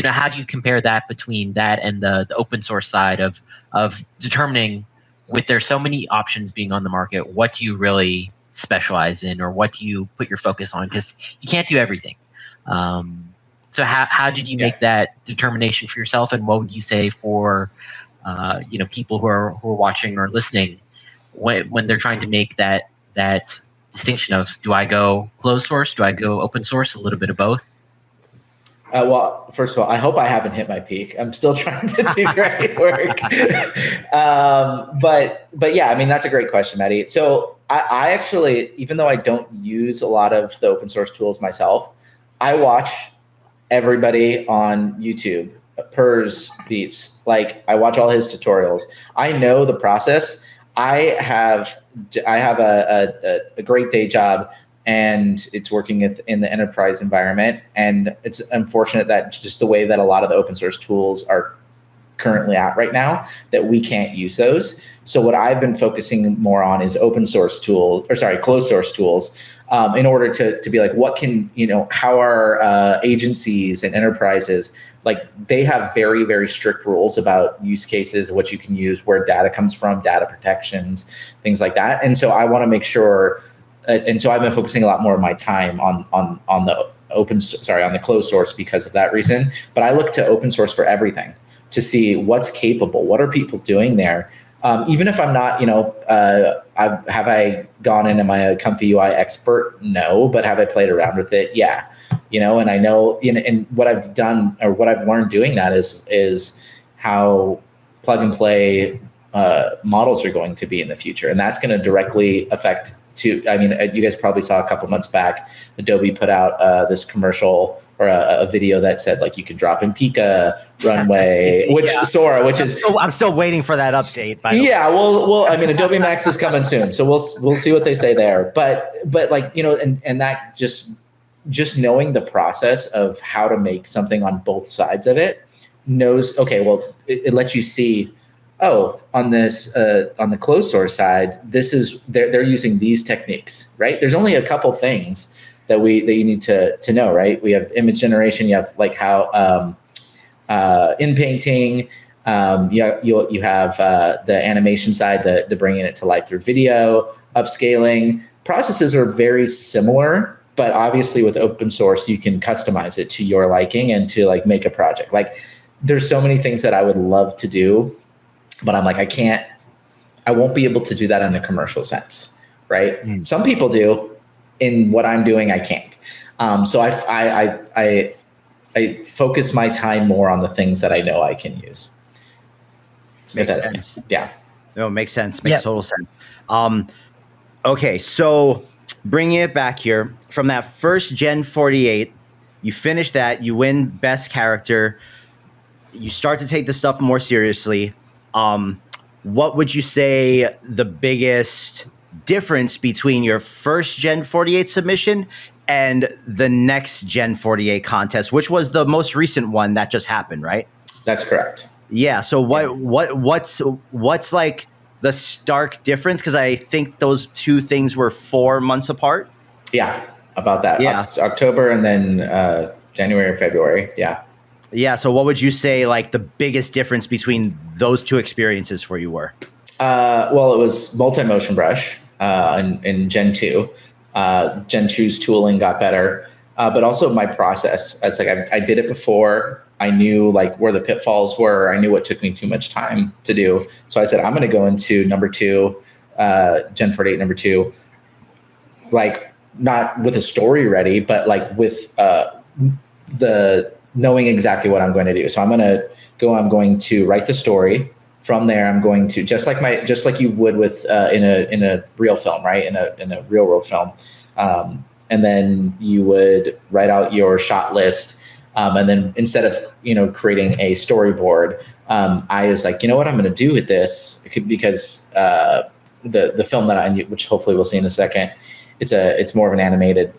how do you compare that between that and the open source side of determining, with there's so many options being on the market, what do you really specialize in, or what do you put your focus on? Because you can't do everything. So how did you make that determination for yourself, and what would you say for people who are watching or listening when they're trying to make that distinction of, do I go closed source, do I go open source, a little bit of both? Well, first of all, I hope I haven't hit my peak. I'm still trying to do great work. But yeah, I mean, that's a great question, Maddie. So I actually, even though I don't use a lot of the open source tools myself, I watch everybody on YouTube, Pers Beats. Like, I watch all his tutorials. I know the process. I have a great day job, and it's working in the enterprise environment. And it's unfortunate that just the way that a lot of the open source tools are currently at right now, that we can't use those. So what I've been focusing more on is closed source tools, in order to be like, what can, how are agencies and enterprises, like, they have very, very strict rules about use cases, what you can use, where data comes from, data protections, things like that. And so I want to make sure, and so I've been focusing a lot more of my time on the closed source because of that reason. But I look to open source for everything, to see what's capable, what are people doing there. Even if I'm not, have I gone in, am I a Comfy UI expert? No, but have I played around with it? Yeah. And I know, and what I've done, or what I've learned doing that is how plug and play models are going to be in the future. And that's going to directly affect you guys probably saw a couple months back, Adobe put out this commercial or a video that said, like, you could drop in Pika, Runway, Sora, which is, I'm still waiting for that update. Well, I mean, Adobe Max is coming soon, so we'll see what they say there. But like, and that just knowing the process of how to make something on both sides of it knows, okay, well, it lets you see, oh, on this on the closed source side, this is they're using these techniques, right? There's only a couple things that you need to know, right? We have image generation. You have like how in painting. You have the animation side, the bringing it to life through video, upscaling. Processes are very similar, but obviously with open source, you can customize it to your liking and to like make a project. Like, there's so many things that I would love to do, but I'm like, I won't be able to do that in a commercial sense, right? Some people do. In what I'm doing, I can't. So I focus my time more on the things that I know I can use. Makes sense. Yeah. No, it makes sense. Makes total sense. Okay, so bringing it back here from that first Gen 48, you finish that, you win Best Character, you start to take the stuff more seriously. What would you say the biggest difference between your first Gen 48 submission and the next Gen 48 contest, which was the most recent one that just happened, right? That's correct. Yeah. So what's like the stark difference? Because I think those two things were 4 months apart. Yeah, about that. Yeah. October and then January or February. Yeah. Yeah. So what would you say like the biggest difference between those two experiences for you were? Well, it was multi-motion brush in Gen 2. Gen 2's tooling got better, but also my process. It's like I did it before. I knew like where the pitfalls were. I knew what took me too much time to do. So I said, I'm going to go into number 2, Gen 48 number 2, like not with a story ready, but like with the knowing exactly what I'm going to do. So I'm going to write the story. From there, I'm going to just like you would with in a real film, right? In a real world film, and then you would write out your shot list, and then instead of creating a storyboard, I was like, you know what I'm going to do with this because the film that which hopefully we'll see in a second, it's more of an animated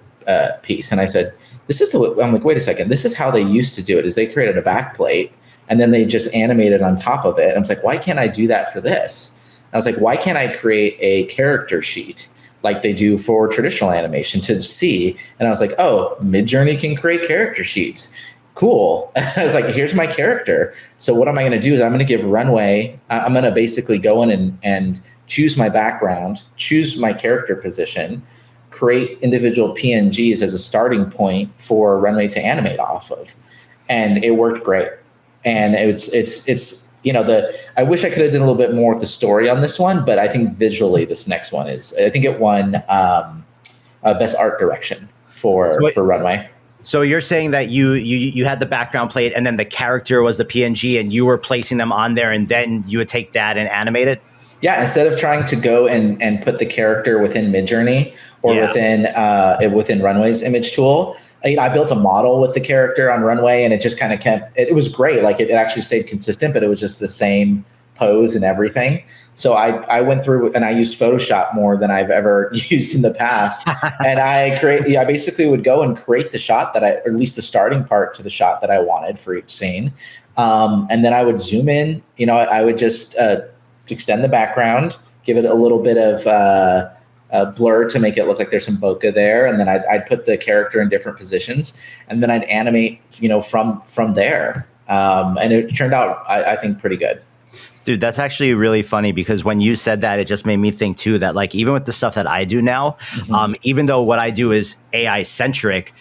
piece, and I said, I'm like, wait a second, this is how they used to do it. Is they created a backplate. And then they just animated on top of it. I was like, why can't I do that for this? And I was like, why can't I create a character sheet like they do for traditional animation to see? And I was like, oh, Midjourney can create character sheets. Cool. And I was like, here's my character. So what am I going to do is I'm going to give Runway, I'm going to basically go in and choose my background, choose my character position, create individual PNGs as a starting point for Runway to animate off of. And it worked great. And it's I wish I could have done a little bit more with the story on this one, but I think visually this next one I think it won best art direction for Runway. So you're saying that you had the background plate and then the character was the PNG and you were placing them on there and then you would take that and animate it? Yeah, instead of trying to go and put the character within Midjourney or within Runway's image tool, I built a model with the character on Runway and it just kind of it was great. Like it actually stayed consistent, but it was just the same pose and everything. So I went through and I used Photoshop more than I've ever used in the past. And I basically would go and create the shot or at least the starting part to the shot that I wanted for each scene. And then I would zoom in, I would just extend the background, give it a little bit of blur to make it look like there's some bokeh there, and then I'd put the character in different positions, and then I'd animate, from there. And it turned out, I think, pretty good. Dude, that's actually really funny because when you said that, it just made me think too that like even with the stuff that I do now, even though what I do is AI centric,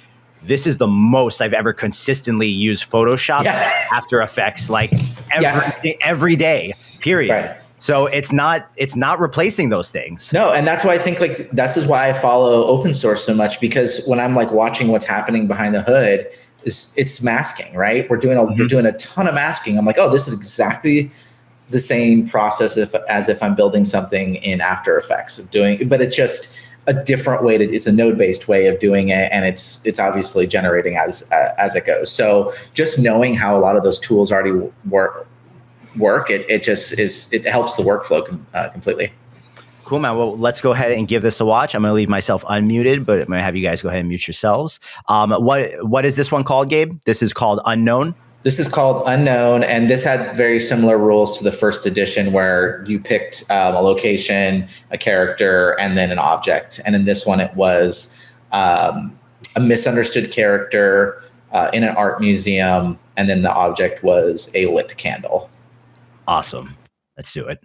this is the most I've ever consistently used Photoshop, After Effects, like every day, period. Right. So it's not replacing those things. No, and that's why I think like this is why I follow open source so much, because when I'm like watching what's happening behind the hood, it's masking, right? We're doing a ton of masking. I'm like, oh, this is exactly the same process as if I'm building something in After Effects but it's just a different way it's a node-based way of doing it, and it's obviously generating as it goes. So just knowing how a lot of those tools already work, it helps the workflow completely. Cool, man. Well, let's go ahead and give this a watch. I'm going to leave myself unmuted, but I'm going to have you guys go ahead and mute yourselves. What is this one called, Gabe? This is called Unknown. This is called Unknown, and this had very similar rules to the first edition where you picked a location, a character, and then an object. And in this one, it was a misunderstood character in an art museum, and then the object was a lit candle. Awesome. Let's do it.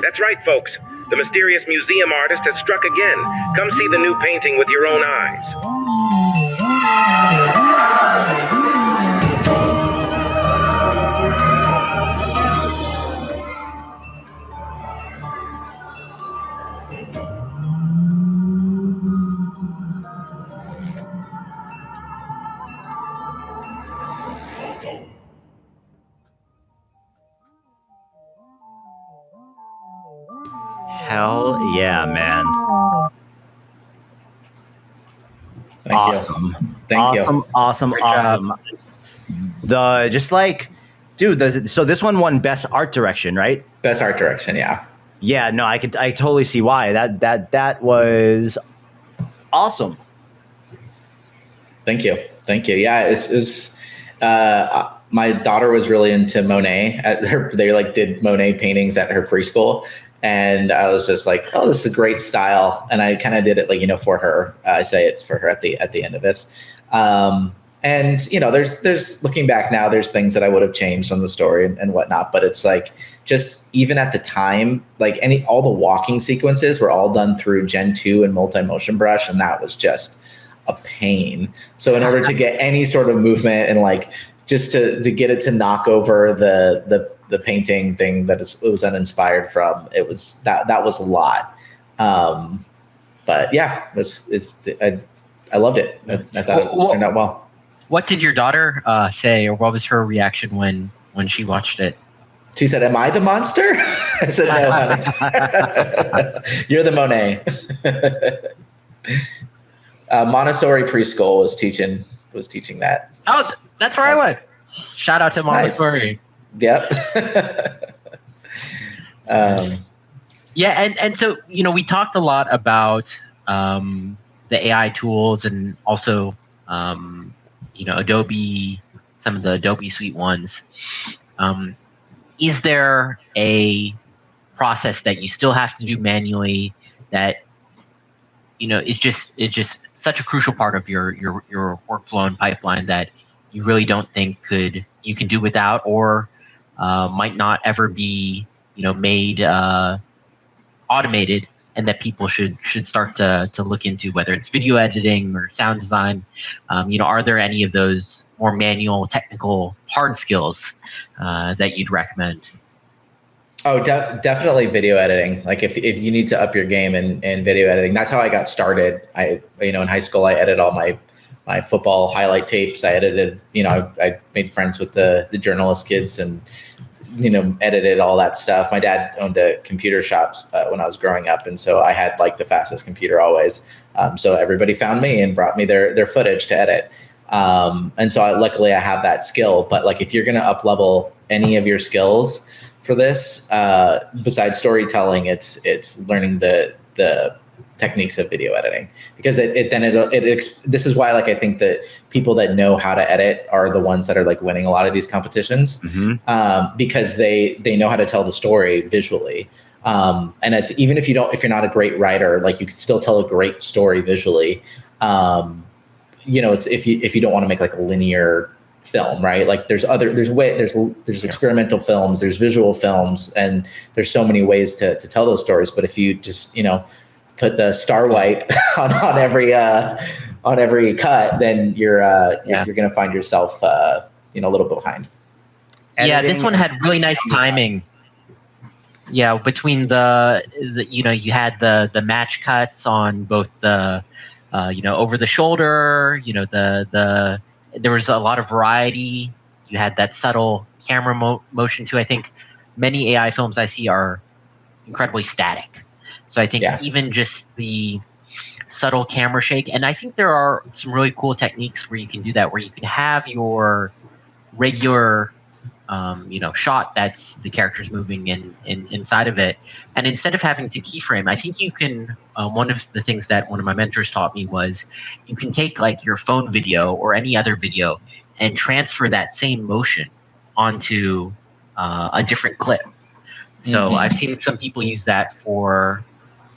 That's right, folks. The mysterious museum artist has struck again. Come see the new painting with your own eyes. Hell yeah, man. Thank Awesome. you. Thank you. Awesome. Great job. The just like, dude. So this one won best art direction, right? Best art direction, yeah. Yeah. No, I totally see why. That was awesome. Thank you. Yeah, it's my daughter was really into Monet. They like did Monet paintings at her preschool, and I was just like, oh, this is a great style. And I kind of did it like, for her. I say it for her at the end of this. And there's looking back now, there's things that I would have changed on the story and whatnot. But it's like, just even at the time, like all the walking sequences were all done through Gen 2 and multi-motion brush, and that was just a pain. So in order to get any sort of movement and like just to get it to knock over the painting thing that it was uninspired from, it was that was a lot. But yeah, I loved it. I thought it turned out well. What did your daughter say, or what was her reaction when she watched it? She said, "Am I the monster?" I said, "No, honey. You're the Monet." Montessori preschool was teaching that. Oh, that's where I went. Shout out to Montessori. Nice. Yep. Yeah, and so we talked a lot about the AI tools and also Adobe, some of the Adobe Suite ones. Is there a process that you still have to do manually that is just such a crucial part of your workflow and pipeline that you really don't think you can do without, or might not ever be made automated, and that people should start to look into, whether it's video editing or sound design? Are there any of those more manual, technical, hard skills that you'd recommend? Oh, definitely video editing. Like if you need to up your game in video editing, that's how I got started. In high school, I edited all my football highlight tapes. I edited, I made friends with the journalist kids and, edited all that stuff. My dad owned a computer shop when I was growing up. And so I had like the fastest computer always. So everybody found me and brought me their footage to edit. And so luckily I have that skill, but like, if you're going to up level any of your skills for this, besides storytelling, it's learning the techniques of video editing, because this is why, like, I think that people that know how to edit are the ones that are like winning a lot of these competitions, because they know how to tell the story visually. And even if you're not a great writer, like, you could still tell a great story visually. It's if you don't want to make like a linear film, right? Like there's experimental films, there's visual films, and there's so many ways to tell those stories. But if you just put the star white on every cut, then you're going to find yourself a little bit behind. Yeah, this one had really nice timing. Yeah, between the you had the match cuts on both the over the shoulder. There was a lot of variety. You had that subtle camera motion too. I think many AI films I see are incredibly static. So I think even just the subtle camera shake, and I think there are some really cool techniques where you can do that, where you can have your regular shot that's the characters moving inside of it, and instead of having to keyframe, I think you can one of the things that one of my mentors taught me was you can take like your phone video or any other video and transfer that same motion onto a different clip. So I've seen some people use that for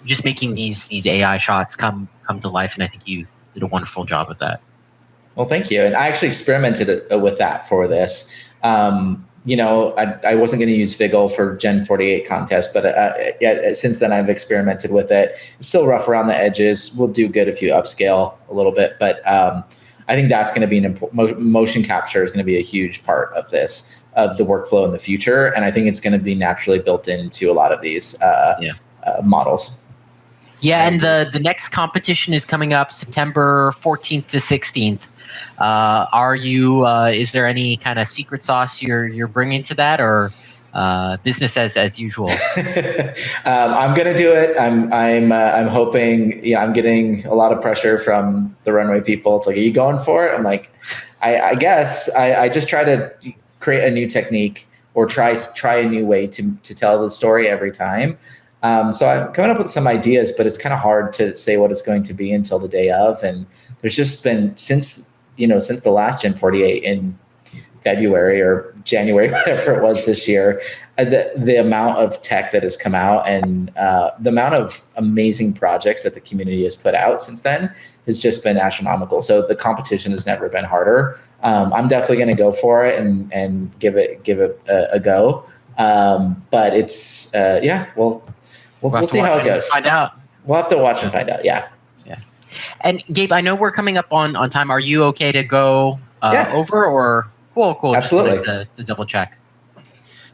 just making these AI shots come to life, and I think you did a wonderful job with that. Well, thank you. And I actually experimented with that for this. I wasn't going to use Vigil for Gen 48 contest, but since then I've experimented with it. It's still rough around the edges. Will do good if you upscale a little bit, but I think that's going to be motion capture is going to be a huge part of this, of the workflow in the future. And I think it's going to be naturally built into a lot of these models. Yeah, and the next competition is coming up September 14th to 16th. Is there any kind of secret sauce you're bringing to that, or business as usual? I'm gonna do it. I'm hoping. I'm getting a lot of pressure from the runway people. It's like, are you going for it? I'm like, I guess I just try to create a new technique or try a new way to tell the story every time. So I'm coming up with some ideas, but it's kind of hard to say what it's going to be until the day of. And there's just been since the last Gen 48 in February or January, whatever it was this year, the amount of tech that has come out and the amount of amazing projects that the community has put out since then has just been astronomical. So the competition has never been harder. I'm definitely going to go for it and give it a go. But it's we'll see how it goes. Find out. We'll have to watch and find out. Yeah. And Gabe, I know we're coming up on time. Are you okay to go over, or cool? Absolutely. Just wanted to double check.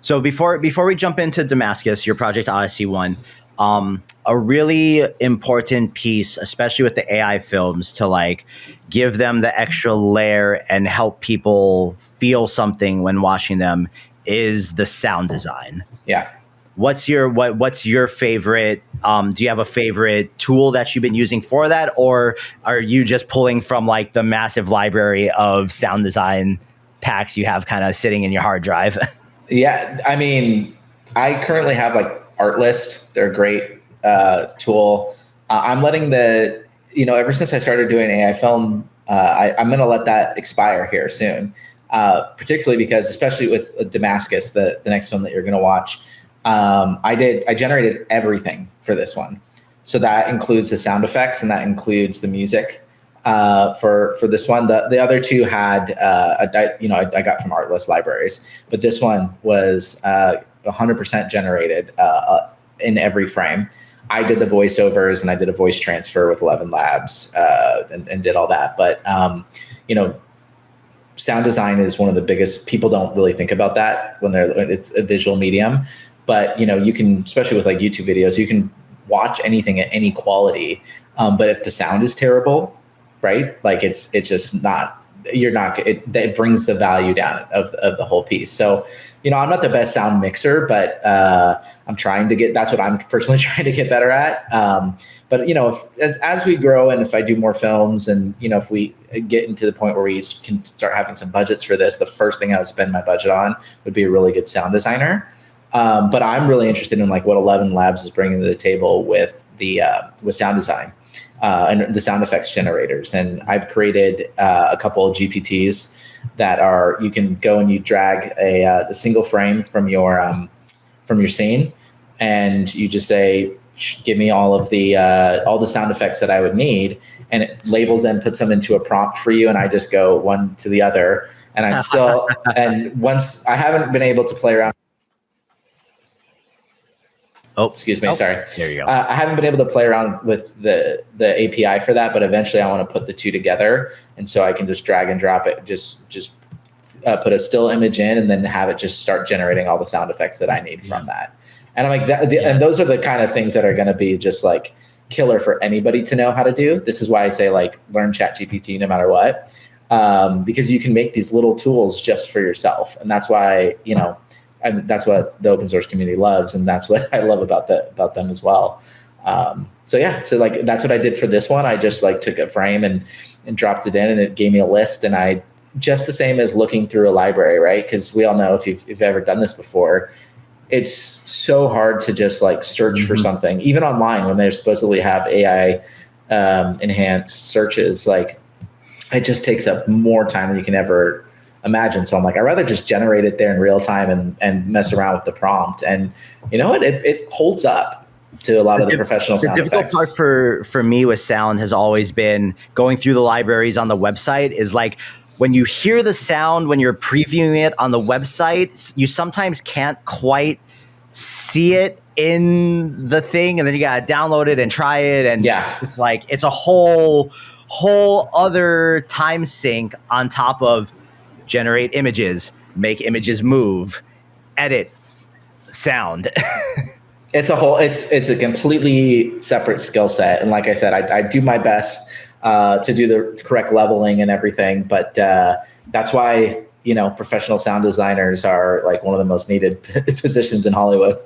So before we jump into Damascus, your Project Odyssey one, a really important piece, especially with the AI films, to like give them the extra layer and help people feel something when watching them, is the sound design. Yeah. What's your favorite? Do you have a favorite tool that you've been using for that, or are you just pulling from like the massive library of sound design packs you have kind of sitting in your hard drive? Yeah, I mean, I currently have like Artlist. They're a great tool. I'm letting ever since I started doing AI film, I'm going to let that expire here soon. Particularly because, especially with Damascus, the next film that you're going to watch. I generated everything for this one. So that includes the sound effects and that includes the music for this one. The other two had, I got from Artlist libraries, but this one was 100% generated in every frame. I did the voiceovers and I did a voice transfer with 11 Labs and did all that. But, sound design is one of the biggest, people don't really think about that when it's a visual medium. But, you can, especially with like YouTube videos, you can watch anything at any quality. But if the sound is terrible, right? Like it's just not, it brings the value down of the whole piece. So, I'm not the best sound mixer, but I'm trying to that's what I'm personally trying to get better at. But, as we grow and if I do more films and, if we get into the point where we can start having some budgets for this, the first thing I would spend my budget on would be a really good sound designer. But I'm really interested in like what 11 Labs is bringing to the table with with sound design and the sound effects generators. And I've created a couple of GPTs that you can go and you drag a single frame from your scene, and you just say, give me all the sound effects that I would need, and it labels them, puts them into a prompt for you, and I just go one to the other, and I'm still and once I haven't been able to play around. Oh, excuse me. Sorry. There you go. I haven't been able to play around with the API for that, but eventually I want to put the two together, and so I can just drag and drop it, just put a still image in, and then have it just start generating all the sound effects that I need from that. And I'm like, and those are the kind of things that are going to be just like, killer for anybody to know how to do. This is why I say like learn ChatGPT no matter what, because you can make these little tools just for yourself, and that's why that's what the open source community loves, and that's what I love about them as well. So like that's what I did for this one. I just like took a frame and dropped it in, and it gave me a list, and I just the same as looking through a library, right? Because we all know if you've ever done this before, it's so hard to just like search for something, even online when they supposedly have AI enhanced searches. Like it just takes up more time than you can ever imagine. So I'm like, I'd rather just generate it there in real time and mess around with the prompt. And you know what? It holds up to a lot of the professional sound effects. The difficult part for me with sound has always been going through the libraries on the website is like, when you hear the sound, when you're previewing it on the website, you sometimes can't quite see it in the thing, and then you gotta download it and try it, and it's like it's a whole other time sink on top of generate images, make images move, edit, sound. It's a completely separate skill set, and like I said, I do my best to do the correct leveling and everything, but that's why professional sound designers are like one of the most needed positions in Hollywood.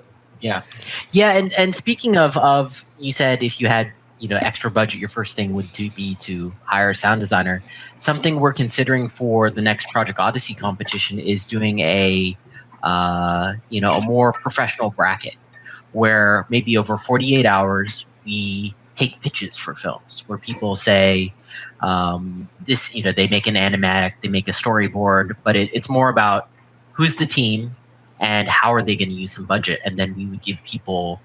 And speaking of you said if you had extra budget, your first thing would be to hire a sound designer. Something we're considering for the next Project Odyssey competition is doing a more professional bracket, where maybe over 48 hours we take pitches for films where people say they make an animatic, they make a storyboard, but it's more about who's the team and how are they going to use some budget. And then we would give people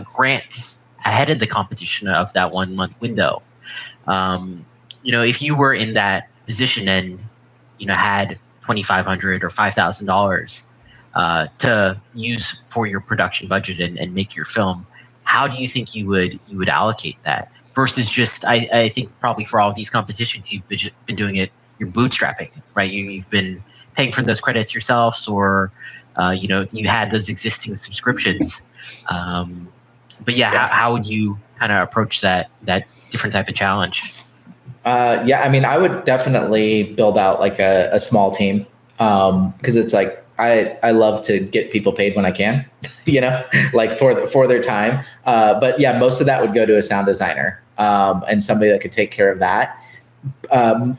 grants ahead of the competition of that 1 month window. If you were in that position and had $2,500 or $5,000 to use for your production budget and make your film, how do you think you would allocate that versus just I think probably for all of these competitions you've been doing it, you're bootstrapping, right? You've been paying for those credits yourselves, or you had those existing subscriptions. How would you kind of approach that different type of challenge? I would definitely build out like a small team, because it's like I love to get people paid when I can, like for their time. But yeah, most of that would go to a sound designer and somebody that could take care of that. I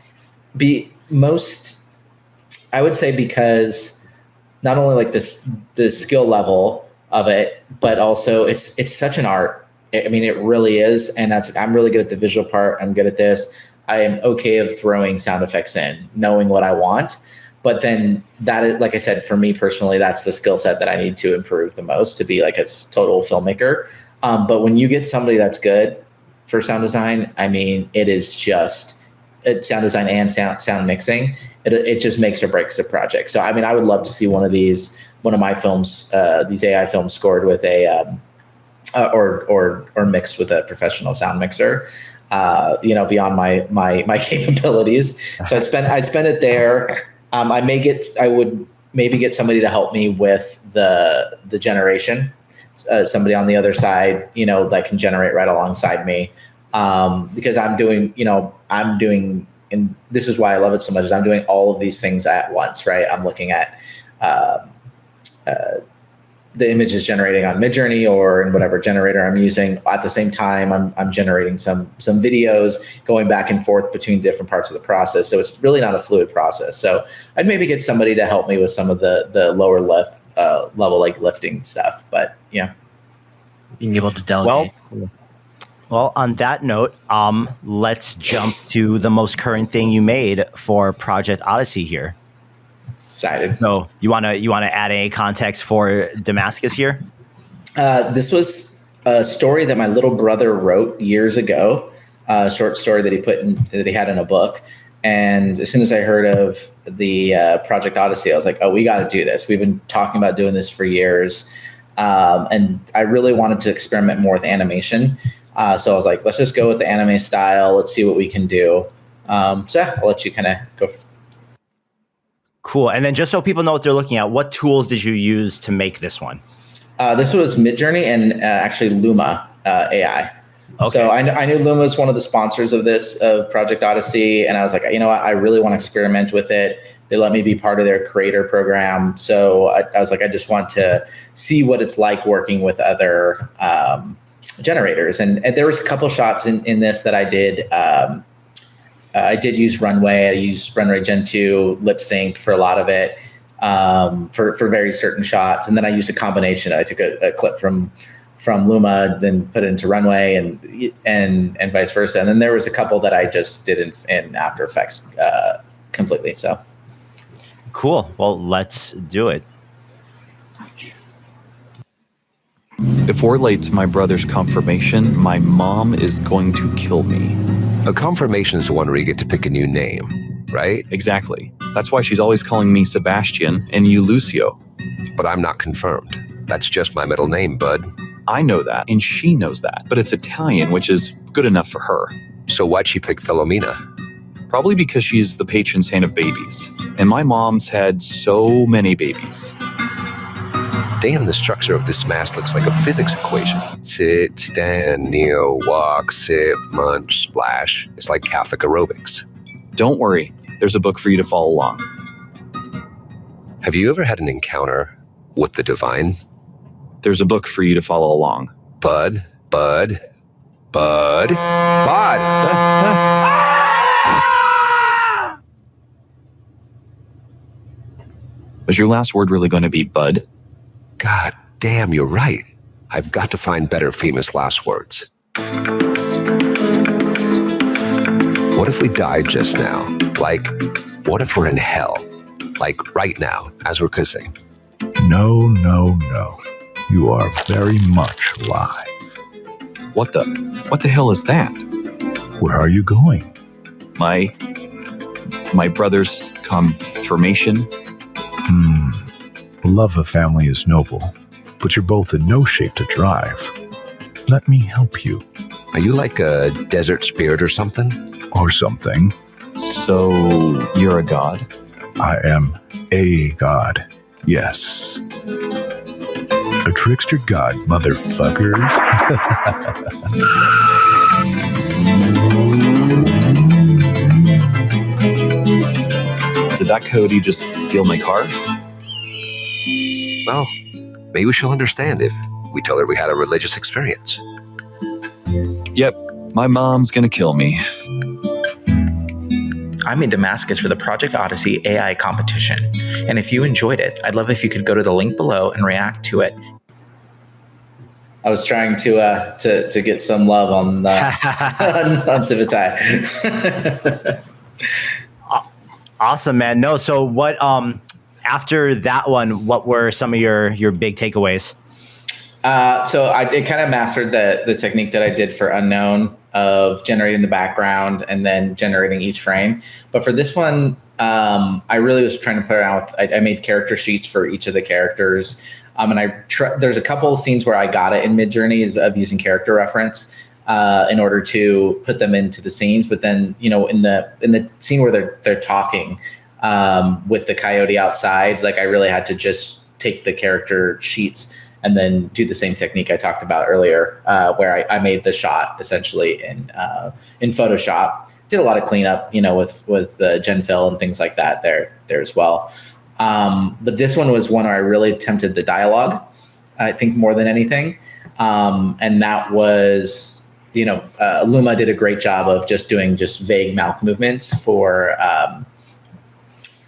would say, because not only like the skill level of it, but also it's such an art. I mean, it really is. And I'm really good at the visual part. I'm good at this. I am okay of throwing sound effects in, knowing what I want. But then that is, like I said, for me personally, that's the skill set that I need to improve the most to be like a total filmmaker. But when you get somebody that's good for sound design, I mean, it is just sound design and sound mixing. It just makes or breaks the project. So, I mean, I would love to see one of my films, these AI films, scored with a or mixed with a professional sound mixer. Beyond my capabilities. So I'd spend it there. I would maybe get somebody to help me with the generation, somebody on the other side, that can generate right alongside me. Because I'm doing, and this is why I love it so much, is I'm doing all of these things at once, right? I'm looking at the image is generating on Midjourney or in whatever generator I'm using. At the same time, I'm generating some videos, going back and forth between different parts of the process. So it's really not a fluid process. So I'd maybe get somebody to help me with some of the lower level, like lifting stuff. But yeah, being able to delegate. Well, on that note, let's jump to the most current thing you made for Project Odyssey here. Excited. So you want to add any context for Damascus here? This was a story that my little brother wrote years ago, a short story that he had in a book. And as soon as I heard of the Project Odyssey, I was like, oh, we got to do this. We've been talking about doing this for years. And I really wanted to experiment more with animation. So I was like, let's just go with the anime style. Let's see what we can do. I'll let you kind of go. Cool. And then just so people know what they're looking at, what tools did you use to make this one? This was Midjourney and actually Luma AI. Okay. So I knew Luma was one of the sponsors of Project Odyssey, and I was like, you know what, I really want to experiment with it. They let me be part of their creator program, so I was like, I just want to see what it's like working with other generators. And there was a couple shots in this that I did. I did use Runway. I used Runway Gen 2 lip sync for a lot of it, for very certain shots, and then I used a combination. I took a clip from Luma, then put it into Runway, and vice versa. And then there was a couple that I just did in After Effects completely. So cool. Well, let's do it. If we're late to my brother's confirmation, my mom is going to kill me. A confirmation is the one where you get to pick a new name, right? Exactly. That's why she's always calling me Sebastian and you Lucio. But I'm not confirmed. That's just my middle name, bud. I know that, and she knows that, but it's Italian, which is good enough for her. So why'd she pick Philomena? Probably because she's the patron saint of babies. And my mom's had so many babies. Damn, the structure of this mask looks like a physics equation. Sit, stand, kneel, walk, sip, munch, splash. It's like Catholic aerobics. Don't worry, there's a book for you to follow along. Have you ever had an encounter with the divine? There's a book for you to follow along. Bud. Was your last word really going to be bud? God damn, you're right. I've got to find better famous last words. What if we died just now? Like, what if we're in hell? Like right now, as we're kissing. No. You are very much alive. What the hell is that? Where are you going? My brother's confirmation. The love of family is noble, but you're both in no shape to drive. Let me help you. Are you like a desert spirit or something? Or something. So, you're a god? I am a god, yes. A trickster god, motherfuckers. Did that Cody just steal my car? Well, maybe she'll understand if we tell her we had a religious experience. Yep, my mom's gonna kill me. I'm in Damascus for the Project Odyssey AI competition, and if you enjoyed it, I'd love if you could go to the link below and react to it. I was trying to get some love on Civitai. Awesome, man. No, so what? After that one, what were some of your big takeaways? So it kind of mastered the technique that I did for Unknown of generating the background and then generating each frame. But for this one, I really was trying to play around with. I made character sheets for each of the characters, and there's a couple of scenes where I got it in Midjourney of using character reference in order to put them into the scenes. But then, in the scene where they're talking with the coyote outside, like I really had to just take the character sheets and then do the same technique I talked about earlier, where I made the shot essentially in Photoshop. Did a lot of cleanup, with Gen Fill and things like that there as well. But this one was one where I really attempted the dialogue, I think, more than anything. And that was, Luma did a great job of just doing vague mouth movements for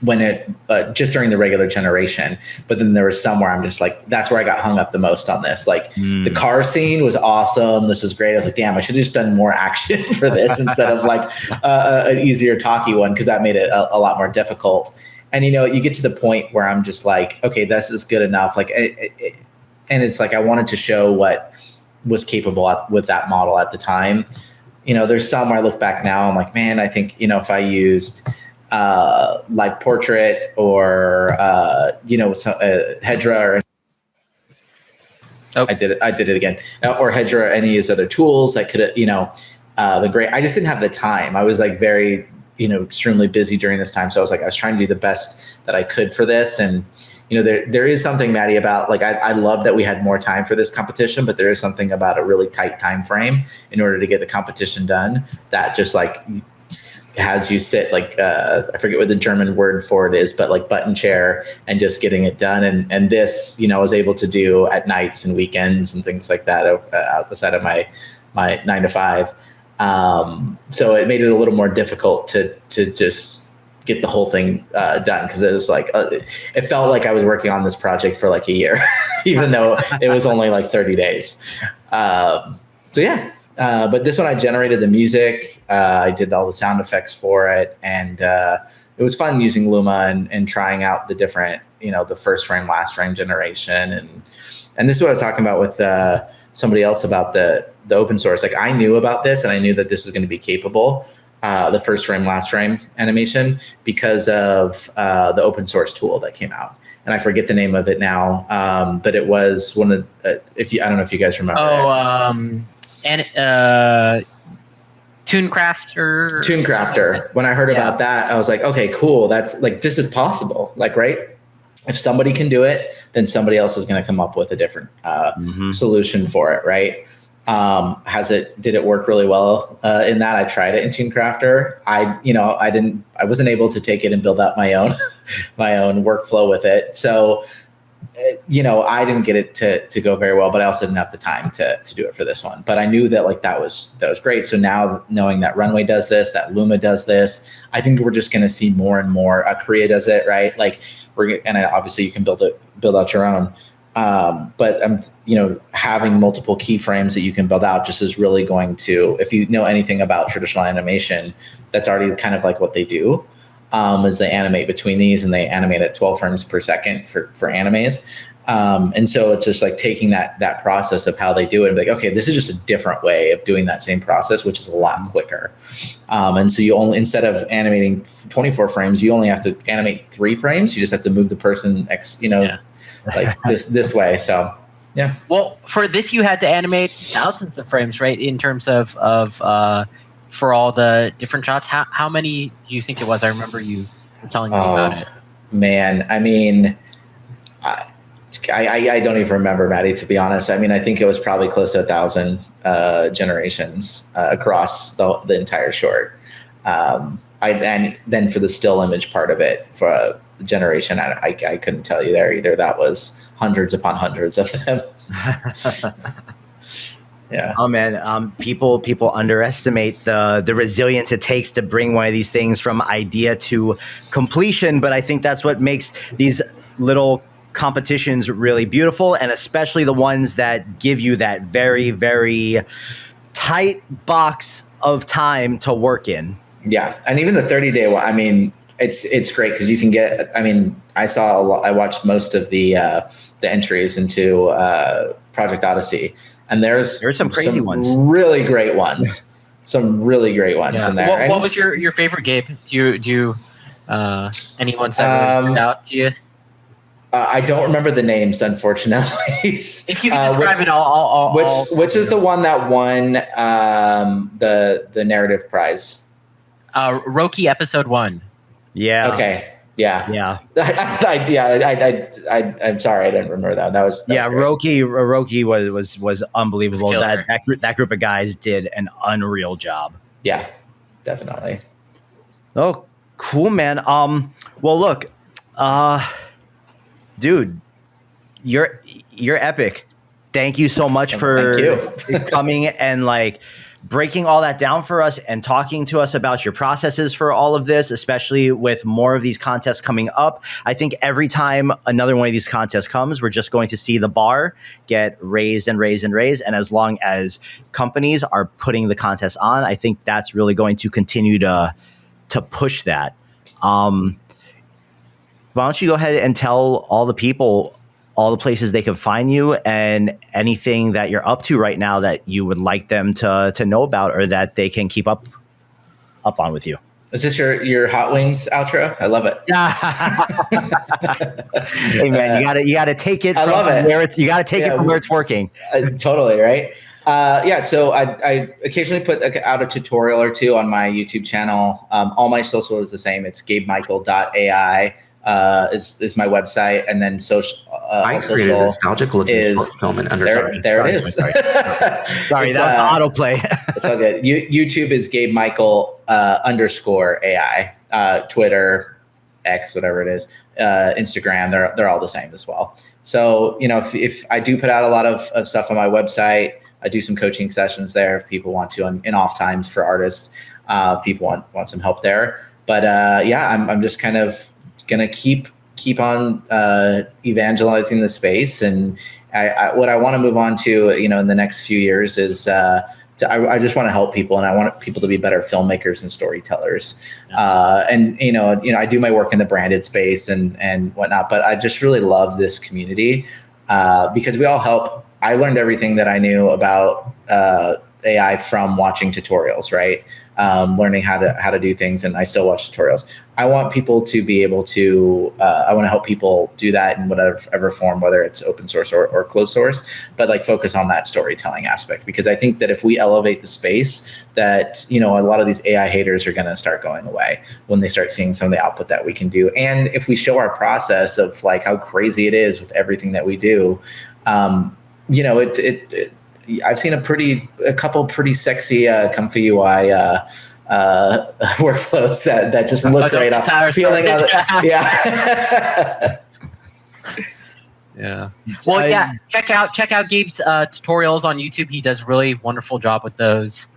when it just during the regular generation. But then there was somewhere I'm just like, that's where I got hung up the most on this. Like the car scene was awesome. This was great. I was like, damn, I should have just done more action for this instead of like an easier talky one, because that made it a lot more difficult. And, you get to the point where I'm just like, okay, this is good enough. Like, and it's like, I wanted to show what was capable with that model at the time. There's some where I look back now, I'm like, man, I think, if I used like portrait or Hedra, or I did it again, or Hedra, or any of these other tools that could, the great. I just didn't have the time. I was like very extremely busy during this time. So I was trying to do the best that I could for this. And, there is something, Maddie, about like, I love that we had more time for this competition, but there is something about a really tight time frame in order to get the competition done that just like has you sit like, I forget what the German word for it is, but like button chair and just getting it done. And this, I was able to do at nights and weekends and things like that outside of my 9 to 5. So it made it a little more difficult to just get the whole thing done, because it was like it felt like I was working on this project for like a year, even though it was only like 30 days. So yeah, but this one I generated the music, I did all the sound effects for it, and it was fun using Luma and trying out the different, the first frame, last frame generation, and this is what I was talking about with somebody else about the open source. Like I knew about this, and I knew that this was going to be capable. The first frame, last frame animation, because of the open source tool that came out, and I forget the name of it now. But it was one of I don't know if you guys remember. TuneCrafter. When I heard about that, I was like, okay, cool. That's like, this is possible. Like, right? If somebody can do it, then somebody else is going to come up with a different solution for it, right? Did it work really well in that? I tried it in TuneCrafter. I wasn't able to take it and build out my own workflow with it. So, I didn't get it to go very well, but I also didn't have the time to do it for this one. But I knew that like that was great. So now knowing that Runway does this, that Luma does this, I think we're just going to see more and more. Korea does it, right? Like obviously you can build out your own. But having multiple keyframes that you can build out just is really going to, if you know anything about traditional animation, that's already kind of like what they do, is they animate between these, and they animate at 12 frames per second for animes. And so it's just like taking that process of how they do it and be like, okay, this is just a different way of doing that same process, which is a lot quicker. And so you only, instead of animating 24 frames, you only have to animate 3 frames. You just have to move the person like this way. So yeah. Well, for this you had to animate thousands of frames, right? In terms of for all the different shots. How many do you think it was? I remember you were telling me about it. Man, I mean, I don't even remember, Maddie, to be honest. I mean, I think it was probably close to 1,000 generations across the entire short. And then for the still image part of it, for the generation, I couldn't tell you there either. That was hundreds upon hundreds of them. Yeah. Oh man, people underestimate the resilience it takes to bring one of these things from idea to completion. But I think that's what makes these little competitions really beautiful, and especially the ones that give you that very, very tight box of time to work in. Yeah, and even the 30-day one. I mean, it's great because you can get. I mean, I watched most of the entries into Project Odyssey, and there's some crazy ones, really great ones, some really great ones in there. What was your favorite, Gabe? Do you any ones that really stood out to you? I don't remember the names, unfortunately. If you can describe it, I'll which is the one that won the narrative prize? Roki episode 1. Yeah. Okay. Yeah. I'm sorry, I didn't remember that. That was Roki was unbelievable. That group of guys did an unreal job. Yeah, definitely. Oh, cool, man. Well, look, dude, you're epic. Thank you so much for coming and like breaking all that down for us and talking to us about your processes for all of this, especially with more of these contests coming up. I think every time another one of these contests comes, we're just going to see the bar get raised and raised and raised. And as long as companies are putting the contest on, I think that's really going to continue to push that. Why don't you go ahead and tell all the people all the places they can find you and anything that you're up to right now that you would like them to know about or that they can keep up on with you. Is this your Hot Wings outro? I love it. Hey man, you gotta take it. I love it. Where it's, you gotta take it from where it's working. Totally right. So I occasionally put out a tutorial or two on my YouTube channel. All my social is the same. It's gabemichael.ai is my website, and then social. I created a nostalgic looking short film and underscore. There it is. Sorry, that autoplay. It's all good. YouTube is Gabe Michael _ AI. Twitter, X, whatever it is, Instagram. They're all the same as well. So if I do put out a lot of stuff on my website, I do some coaching sessions there if people want to in off times for artists. People want some help there. But I'm just kind of gonna keep on evangelizing the space, and what I want to move on to in the next few years is I just want to help people, and I want people to be better filmmakers and storytellers. And I do my work in the branded space and whatnot, but I just really love this community because we all help. I learned everything that I knew about AI from watching tutorials, right? Learning how to do things, and I still watch tutorials. I want people to be able to. I want to help people do that in whatever form, whether it's open source or closed source, but focus on that storytelling aspect, because I think that if we elevate the space, that a lot of these AI haters are going to start going away when they start seeing some of the output that we can do, and if we show our process of how crazy it is with everything that we do. I've seen a couple pretty sexy, comfy UI workflows that just look great. Feeling of it. Yeah. Yeah. Well, check out Gabe's tutorials on YouTube. He does really wonderful job with those.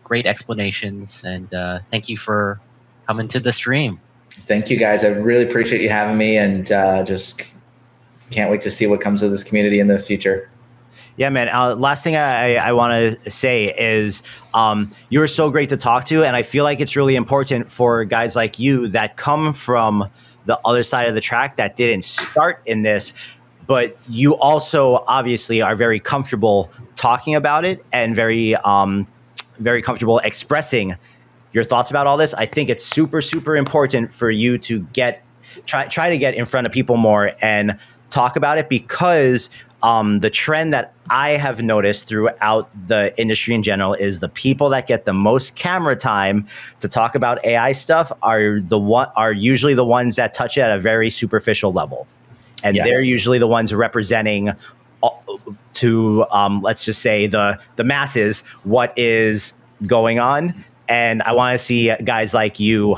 Great explanations, and thank you for coming to the stream. Thank you, guys. I really appreciate you having me, and just can't wait to see what comes of this community in the future. Yeah, man. Last thing I want to say is you were so great to talk to, and I feel like it's really important for guys like you that come from the other side of the track that didn't start in this, but you also obviously are very comfortable talking about it and very comfortable expressing your thoughts about all this. I think it's super, super important for you to try to get in front of people more and talk about it, because the trend that I have noticed throughout the industry in general is the people that get the most camera time to talk about AI stuff are usually the ones that touch it at a very superficial level. And they're usually the ones representing to, let's just say, the masses, what is going on. And I want to see guys like you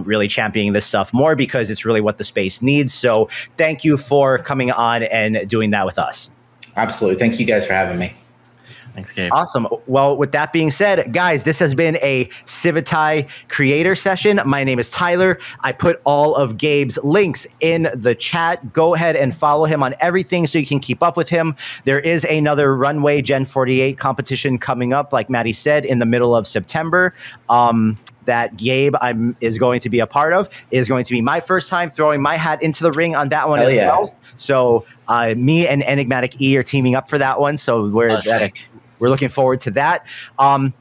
really championing this stuff more, because it's really what the space needs. So thank you for coming on and doing that with us. Absolutely. Thank you guys for having me. Thanks, Gabe. Awesome. Well, with that being said, guys, this has been a Civitai Creator Session. My name is Tyler. I put all of Gabe's links in the chat. Go ahead and follow him on everything so you can keep up with him. There is another Runway Gen 48 competition coming up, like Maddie said, in the middle of September. That Gabe is going to be a part of. It is going to be my first time throwing my hat into the ring on that one well. So me and Enigmatic E are teaming up for that one. So we're looking forward to that.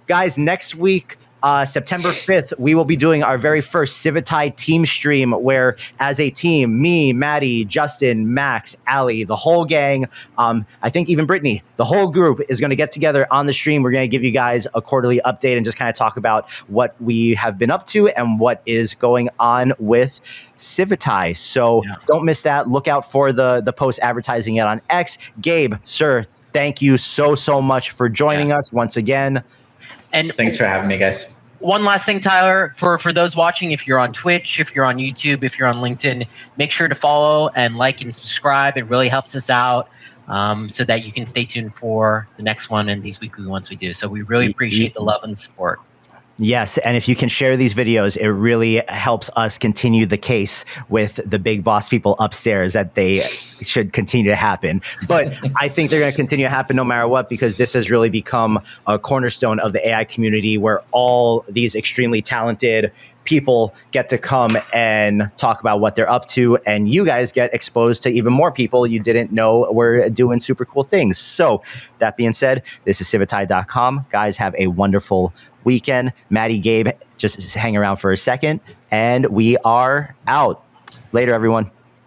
Guys, next week, September 5th, we will be doing our very first Civitai team stream, where as a team, me, Maddie, Justin, Max, Ali, the whole gang, I think even Brittany, the whole group is going to get together on the stream. We're going to give you guys a quarterly update and just kind of talk about what we have been up to and what is going on with Civitai. So don't miss that. Look out for the post advertising it on X. Gabe, sir, thank you so much for joining us once again. And thanks for having me, guys. One last thing, Tyler, for those watching, if you're on Twitch, if you're on YouTube, if you're on LinkedIn, make sure to follow and like and subscribe. It really helps us out so that you can stay tuned for the next one and these weekly ones we do. So we really appreciate the love and support. Yes, and if you can share these videos, it really helps us continue the case with the big boss people upstairs that they should continue to happen. But I think they're going to continue to happen no matter what, because this has really become a cornerstone of the AI community, where all these extremely talented people get to come and talk about what they're up to, and you guys get exposed to even more people you didn't know were doing super cool things. So that being said, this is civitai.com. Guys, have a wonderful weekend. Maddie, Gabe, just hang around for a second, and we are out. Later, everyone.